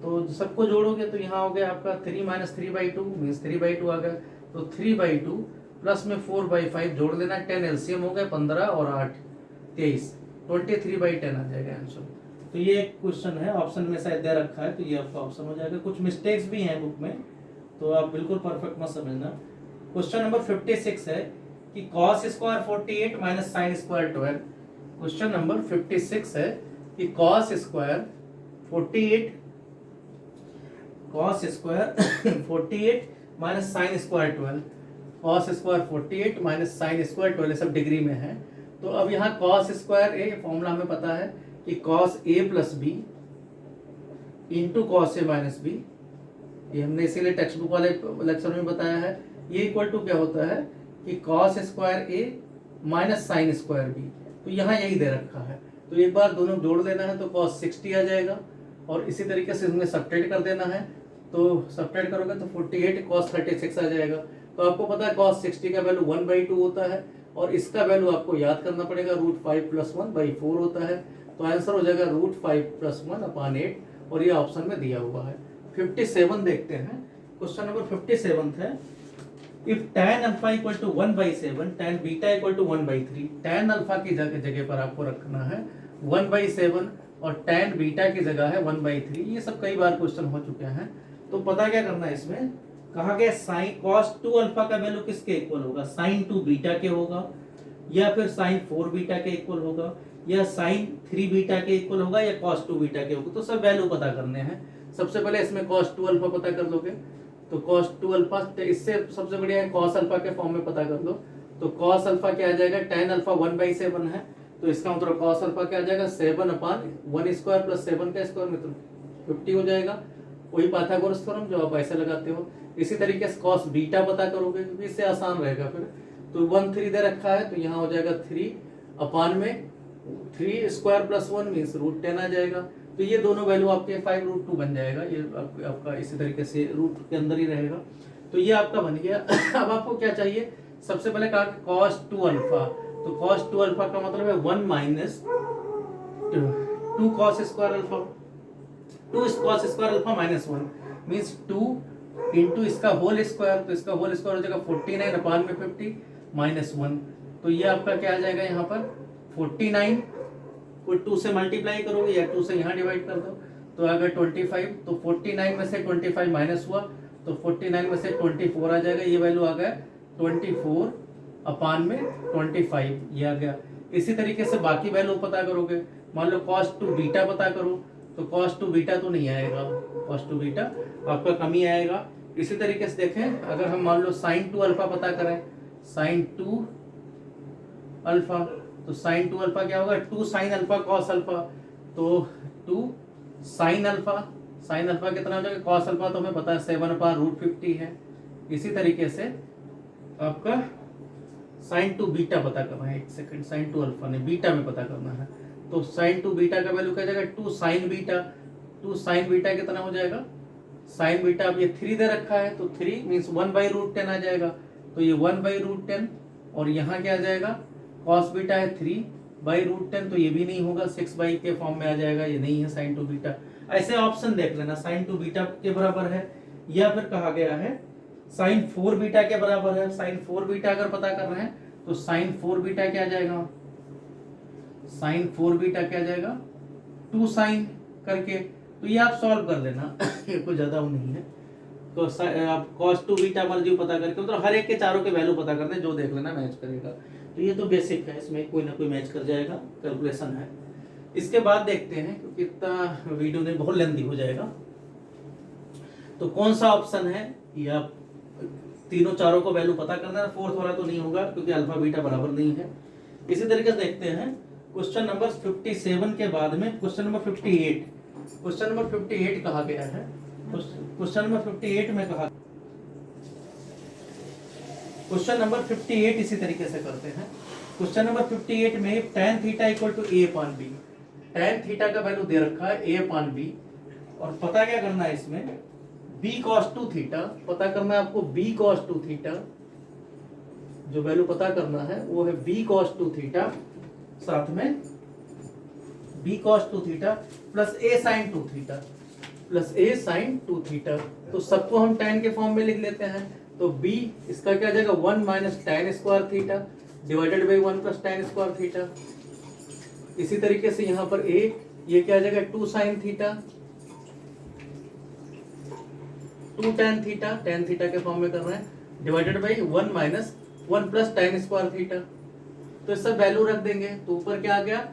तो सबको जोड़ोगे तो यहाँ हो गया आपका 3 -3/2 मीन्स 3/2 आ गया। तो 3/2 प्लस में 4/5 जोड़ लेना, 10 एलसीएम हो गया, 15 और 8 23, 23/10 आ जाएगा आंसर। तो ये एक क्वेश्चन है, ऑप्शन में शायद दे रखा है, तो ये आपका ऑप्शन हो जाएगा। कुछ मिस्टेक्स भी हैं बुक में, तो आप बिल्कुल परफेक्ट मत समझना। क्वेश्चन नंबर 56 है कि cos square 48 minus sine square 12। Question number 56 है कि cos square 48 minus sine square 12, cos square 48 minus sine square 12 सब डिग्री में है। तो अब यहाँ cos स्क्वायर ए फॉर्मूला हमें पता है कि cos a plus b into cos a minus b, ये हमने इसीलिए टेक्स्ट बुक वाले लेक्चर में बताया है। ये इक्वल टू क्या होता है कि cos square a minus sine square b, तो यहाँ यही दे रखा है। तो एक बार दोनों जोड़ देना है, तो cos 60 आ जाएगा, और इसी तरीके से इसमें सब्ट्रैक्ट कर देना है, तो सब्ट्रैक्ट करोगे तो 48 cos 36 आ जाएगा। तो आपको पता है cos 60 का वैल्यू 1/2 होता है, और इसका वैल्यू आपको याद करना पड़ेगा, √5 + 1/4 होता है। तो आंसर हो जाएगा √5 + 1/8, और ये ऑप्शन में दिया हुआ है। 57 देखते हैं, क्वेश्चन नंबर 57 है, if tan alpha equal to 1/7 tan beta equal to 1/3, tan alpha की जगह पर आपको रखना है 1/7 और tan बीटा की जगह है 1/3। ये सब कई बार क्वेश्चन हो चुके हैं, तो पता क्या करना है, इसमें कहा गया साइन cos 2 अल्फा का वैल्यू किसके इक्वल होगा, sin 2 बीटा के होगा, या फिर sin 4 बीटा के इक्वल होगा, या sin 3 बीटा के इक्वल होगा, या cos 2 बीटा के होगा। तो सब वैल्यू पता करने हैं। सबसे पहले इसमें cos 2 अल्फा पता कर लोगे, तो cos 2 अल्फा, इससे सबसे बढ़िया है cos अल्फा के फॉर्म में पता कर लो। तो cos अल्फा क्या आ जाएगा, tan अल्फा 1/7 है, तो इसका मतलब cos अल्फा क्या आ जाएगा 7/1² प्लस 7 का स्क्वायर, मतलब 50 हो जाएगा। वही पाइथागोरस थ्योरम जो आप ऐसे लगाते हो। इसी तरीके से cos बीटा पता करोगे, क्योंकि इससे आसान रहेगा फिर। तो 1/3 दे रखा है, तो यहाँ हो जाएगा 3 अपान में 3 स्क्वायर प्लस 1 मीन्स रूट 10 आ जाएगा। तो ये दोनों वैल्यू आपके 5√2 बन जाएगा। ये आपका इसी तरीके से रूट के अंदर ही रहेगा। तो ये आपका बन गया। अब आपको क्या चाहिए, सबसे पहले कहा cos 2 अल्फा। तो cos 2 अल्फा का मतलब है 1 minus 2 cos square alpha, 2 cos square alpha minus 1 means 2 into इसका होल स्क्वायर। तो इसका होल स्क्वायर हो जाएगा 49 अपान में 50 माइनस 1। तो ये आपका क्या आ जाएगा यहाँ पर 49 को 2 से मल्टीप्लाई करोगे या 2 से यहाँ डिवाइड कर दो तो आ गया 25। तो 49 में से 25 माइनस हुआ तो 49 में से 24 आ जाएगा। ये वैल्यू आ गया 24 अपान में 25, ये आ गया। इसी तरीके से बाकी वैल्यू पता करोगे। मान लो cos 2 बीटा पता करो तो cos 2 बीटा तो नहीं आएगा, cos 2 बीटा आपका कम ही आएगा। इसी तरीके से देखें, अगर हम मान लो sin 2 अल्फा पता करें, sin 2 अल्फा, तो sin 2 अल्फा क्या होगा 2 sin अल्फा cos अल्फा। तो 2 sin अल्फा, sin अल्फा कितना हो जाएगा, cos अल्फा तो हमें पता है 7/√50 है। इसी तरीके से आपका sin 2 बीटा पता करना है, एक सेकंड, sin 2 अल्फा ने बीटा में पता करना है। तो sin 2 बीटा का वैल्यू क्या जाएगा 2 sin बीटा। 2 sin बीटा कितना हो जाएगा, sin बीटा अब ये 3 दे रखा है तो 3 मीन्स 1/√10 आ जाएगा। तो ये 1/√10 और यहाँ क्या आ जाएगा cos बीटा है 3/√10, तो ये भी नहीं होगा, 6 के फॉर्म में आ जाएगा, ये नहीं है sin 2 बीटा। ऐसे ऑप्शन देख लेना, sin 2 बीटा के बराबर है या फिर कहा गया है sin 4 बीटा के बराबर है। sin 4 बीटा अगर पता कर रहे हैं तो sin 4 बीटा क्या आ जाएगा, sin 4 बीटा क्या आ जाएगा 2 sin करके। तो ये आप सॉल्व कर लेना ये कोई ज्यादा वो नहीं है। तो आप cos 2 बीटा मर्जी पता करके मतलब हर एक के चारों के वैल्यू पता करते हैं, जो देख लेना मैच करेगा। तो ये तो बेसिक है, इसमें कोई ना कोई मैच कर जाएगा, कैलकुलेशन है। इसके बाद देखते हैं क्योंकि इतना वीडियो में बहुत लेंथी हो जाएगा। तो कौन सा ऑप्शन है, या तीनों चारों को वैल्यू पता करना है, फोर्थ वाला तो नहीं होगा क्योंकि अल्फा बीटा बराबर नहीं है। इसी तरीके से देखते हैं क्वेश्चन नंबर 57 के बाद में क्वेश्चन नंबर 58। क्वेश्चन नंबर 58 कहा गया है, क्वेश्चन नंबर 58 में कहा, क्वेश्चन नंबर 58 इसी तरीके से करते हैं। क्वेश्चन नंबर 58 में tan theta equal to a upon b, tan theta का वैल्यू दे रखा है a अपान b और पता क्या करना है इसमें b cos 2 थीटा पता करना है आपको। b cos 2 थीटा जो वैल्यू पता करना है वो है b cos 2 थीटा, साथ में b cos 2 theta plus a sin 2 theta plus a sin 2 theta. तो सबको हम tan के फॉर्म में लिख लेते हैं। तो b इसका क्या आ जाएगा 1 minus tan square theta divided by 1 plus tan square theta. इसी तरीके से यहाँ पर a ये क्या आ जाएगा 2 sin theta 2 tan theta, tan theta के फॉर्म में कर रहे हैं, divided by 1 minus 1 plus tan square theta. तो सब वैल्यू रख देंगे। तो ऊपर क्या आ गया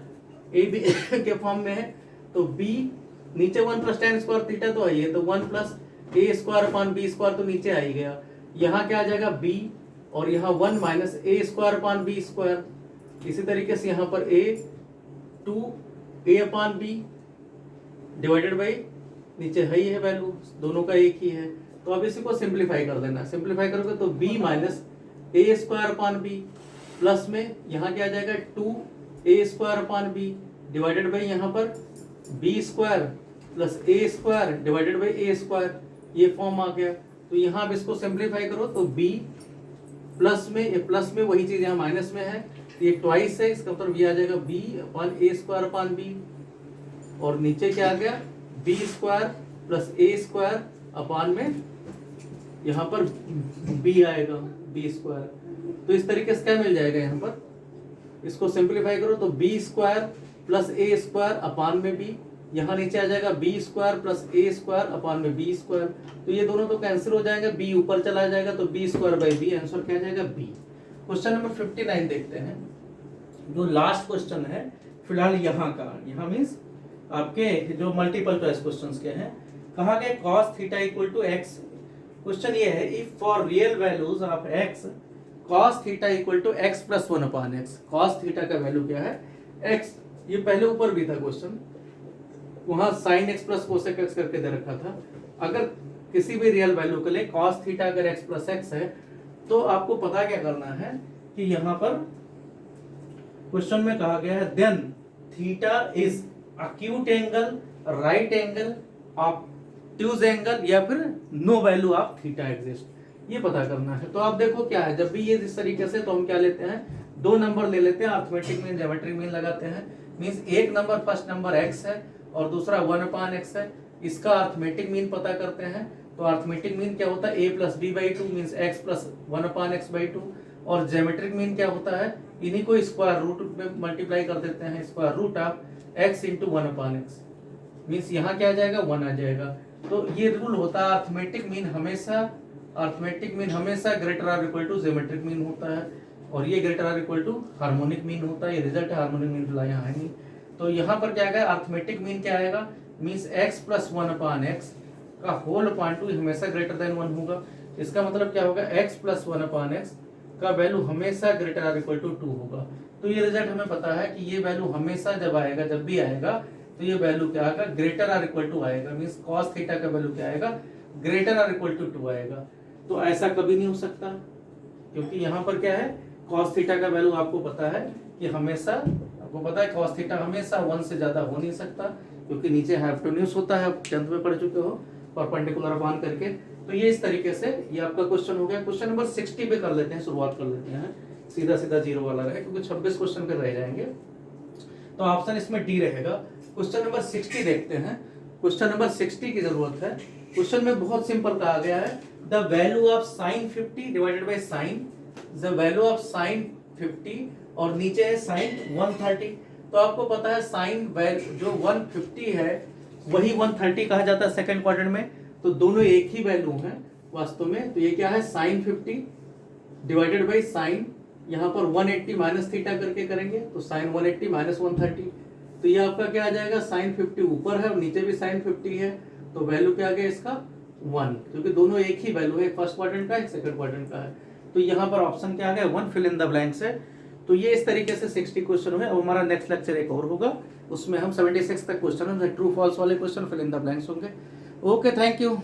a b के फॉर्म में है तो b नीचे 1 प्लस tan स्क्वायर थीटा तो आई है, तो 1 plus a square upon b square तो नीचे आ ही गया। यहाँ क्या आ जाएगा b और यहाँ 1 minus a square upon b square. इसी तरीके से यहाँ पर a 2 a upon b divided by नीचे है ही है वैल्यू, दोनों का एक ही है। तो अब इसी को सिंप्लीफाई कर देना, सिंप्लीफाई करोगे तो b minus a square upon b plus में यहाँ क्या आ जाएगा 2 a square upon b divided by यहाँ पर b square plus a square divided by a square, ये फॉर्म आ गया। तो यहाँ अब इसको सिंप्लीफाई करो तो b प्लस में, ये प्लस में वही चीज यहाँ माइनस में है, ये ट्वाइस है, इसका मतलब ये आ जाएगा b upon a square upon b और नीचे क्या आ गया b square plus a square upon में यहाँ पर b आएगा b स्क्वायर। तो इस तरीके से क्या मिल जाएगा यहाँ पर, इसको सिंप्लीफाई करो तो b square plus a square upon में b, यहाँ नीचे आ जाएगा b square plus a square upon में b स्क्वायर। तो ये दोनों तो कैंसिल हो जाएंगे, b ऊपर चला जाएगा तो b square by b, answer क्या आ जाएगा b। क्वेश्चन नंबर 59 देखते हैं, जो लास्ट क्वेश्चन है फिलहाल यहाँ का, यहाँ मीन्स आपके जो मल्टीपल चॉइस क्वेश्चंस के हैं। कहा गया cos theta equal to x। Question ये है if for real values of x cos theta equal to x plus 1 upon x। cos theta का वैल्यू क्या है x, ये पहले ऊपर भी था क्वेश्चन, वहां sin x plus cosec x करके दे रखा था। अगर किसी भी रियल वैल्यू के लिए cos थीटा अगर x प्लस x है तो आपको पता क्या करना है कि यहाँ पर क्वेश्चन में कहा गया है then theta is acute angle, right angle, obtuse angle, या फिर no value of theta exist, ये पता करना है। तो आप देखो क्या है, जब भी ये इस तरीके से, तो हम क्या लेते हैं, दो नंबर ले लेते हैं, अर्थमेटिक मीन ज्योमेट्रिक मीन लगाते हैं। मींस एक नंबर फर्स्ट नंबर x है और दूसरा 1/x है, इसका अर्थमेटिक मीन पता करते हैं। तो अर्थमेटिक मीन क्या होता है, a + b/2 means x + 1/x/2, और ज्योमेट्रिक मीन क्या होता है, इन्हीं को स्क्वायर रूट में मल्टीप्लाई कर देते हैं, square root of x × 1/x, means यहाँ क्या आ जाएगा, 1 आ जाएगा। तो ये रूल होता है, अर्थमेटिक मीन हमेशा greater or equal to geometric mean होता है, और ये greater or equal to harmonic mean होता है। ये रिजल्ट है, हार्मोनिक मीन तो यहाँ है नहीं। तो यहाँ पर क्या आएगा, अर्थमेटिक मीन क्या आएगा, मींस x + 1/x का होल अपॉन 2 हमेशा ग्रेटर देन 1 होगा। इसका मतलब क्या होगा, x + 1/x का वैल्यू हमेशा ग्रेटर आर इक्वल टू 2 होगा। तो ये रिजल्ट हमें पता है कि ये वैल्यू हमेशा जब भी आएगा तो ये वैल्यू क्या आएगा, ग्रेटर आर इक्वल टू आएगा। मींस cos थीटा का वैल्यू क्या आएगा, ग्रेटर आर इक्वल टू 2 आएगा। तो ऐसा कभी नहीं हो सकता, क्योंकि यहाँ पर क्या है, cos थीटा का वैल्यू आपको पता है कि हमेशा, आपको पता है cos थीटा हमेशा 1 से ज्यादा हो नहीं सकता, क्योंकि नीचे हाइपोटेन्यूज होता है, 10th में पढ़ चुके हो, परपेंडिकुलर अपॉन करके। तो ये इस तरीके से ये आपका क्वेश्चन हो गया। क्वेश्चन नंबर 60 पे कर लेते हैं, शुरुआत कर लेते हैं, सीधा 0 वाला रहे, क्योंकि 26 क्वेश्चन पे रह जाएंगे। तो ऑप्शन इसमें डी रहेगा। क्वेश्चन नंबर 60 देखते हैं। क्वेश्चन नंबर 60 की जरूरत है। क्वेश्चन में बहुत सिंपल कहा गया है, the value of sin 50 divided by sin, the value of sin 50, और नीचे है sin 130। तो आपको पता है sin वैल्यू जो 150 है वही 130 कहा जाता है सेकंड क्वाड्रेंट में, तो दोनों एक ही वैल्यू है वास्तव में। तो ये क्या है, sin 50 डिवाइडेड बाय sin, यहाँ पर 180 माइनस थीटा करके करेंगे, तो sin 180 माइनस 130, तो ये आपका क्या आ जाएगा, sin 50 ऊपर है और नीचे भी sin 50 है, तो वैल्यू क्या आ गया इसका 1, क्योंकि दोनों एक ही वैल्यू है, एक फर्स्ट क्वाड्रेंट का एक सेकंड क्वाड्रेंट का है। तो यहाँ पर ऑप्शन क्या आ गया, 1, फिल इन द ब्लैंक्स है। तो ये इस तरीके से 60 क्वेश्चन हुए। अब हमारा नेक्स्ट लेक्चर एक और होगा, उसमें हम 76 तक क्वेश्चन, ट्रू फॉल्स वाले question, fill in the blanks होंगे। Okay, thank you.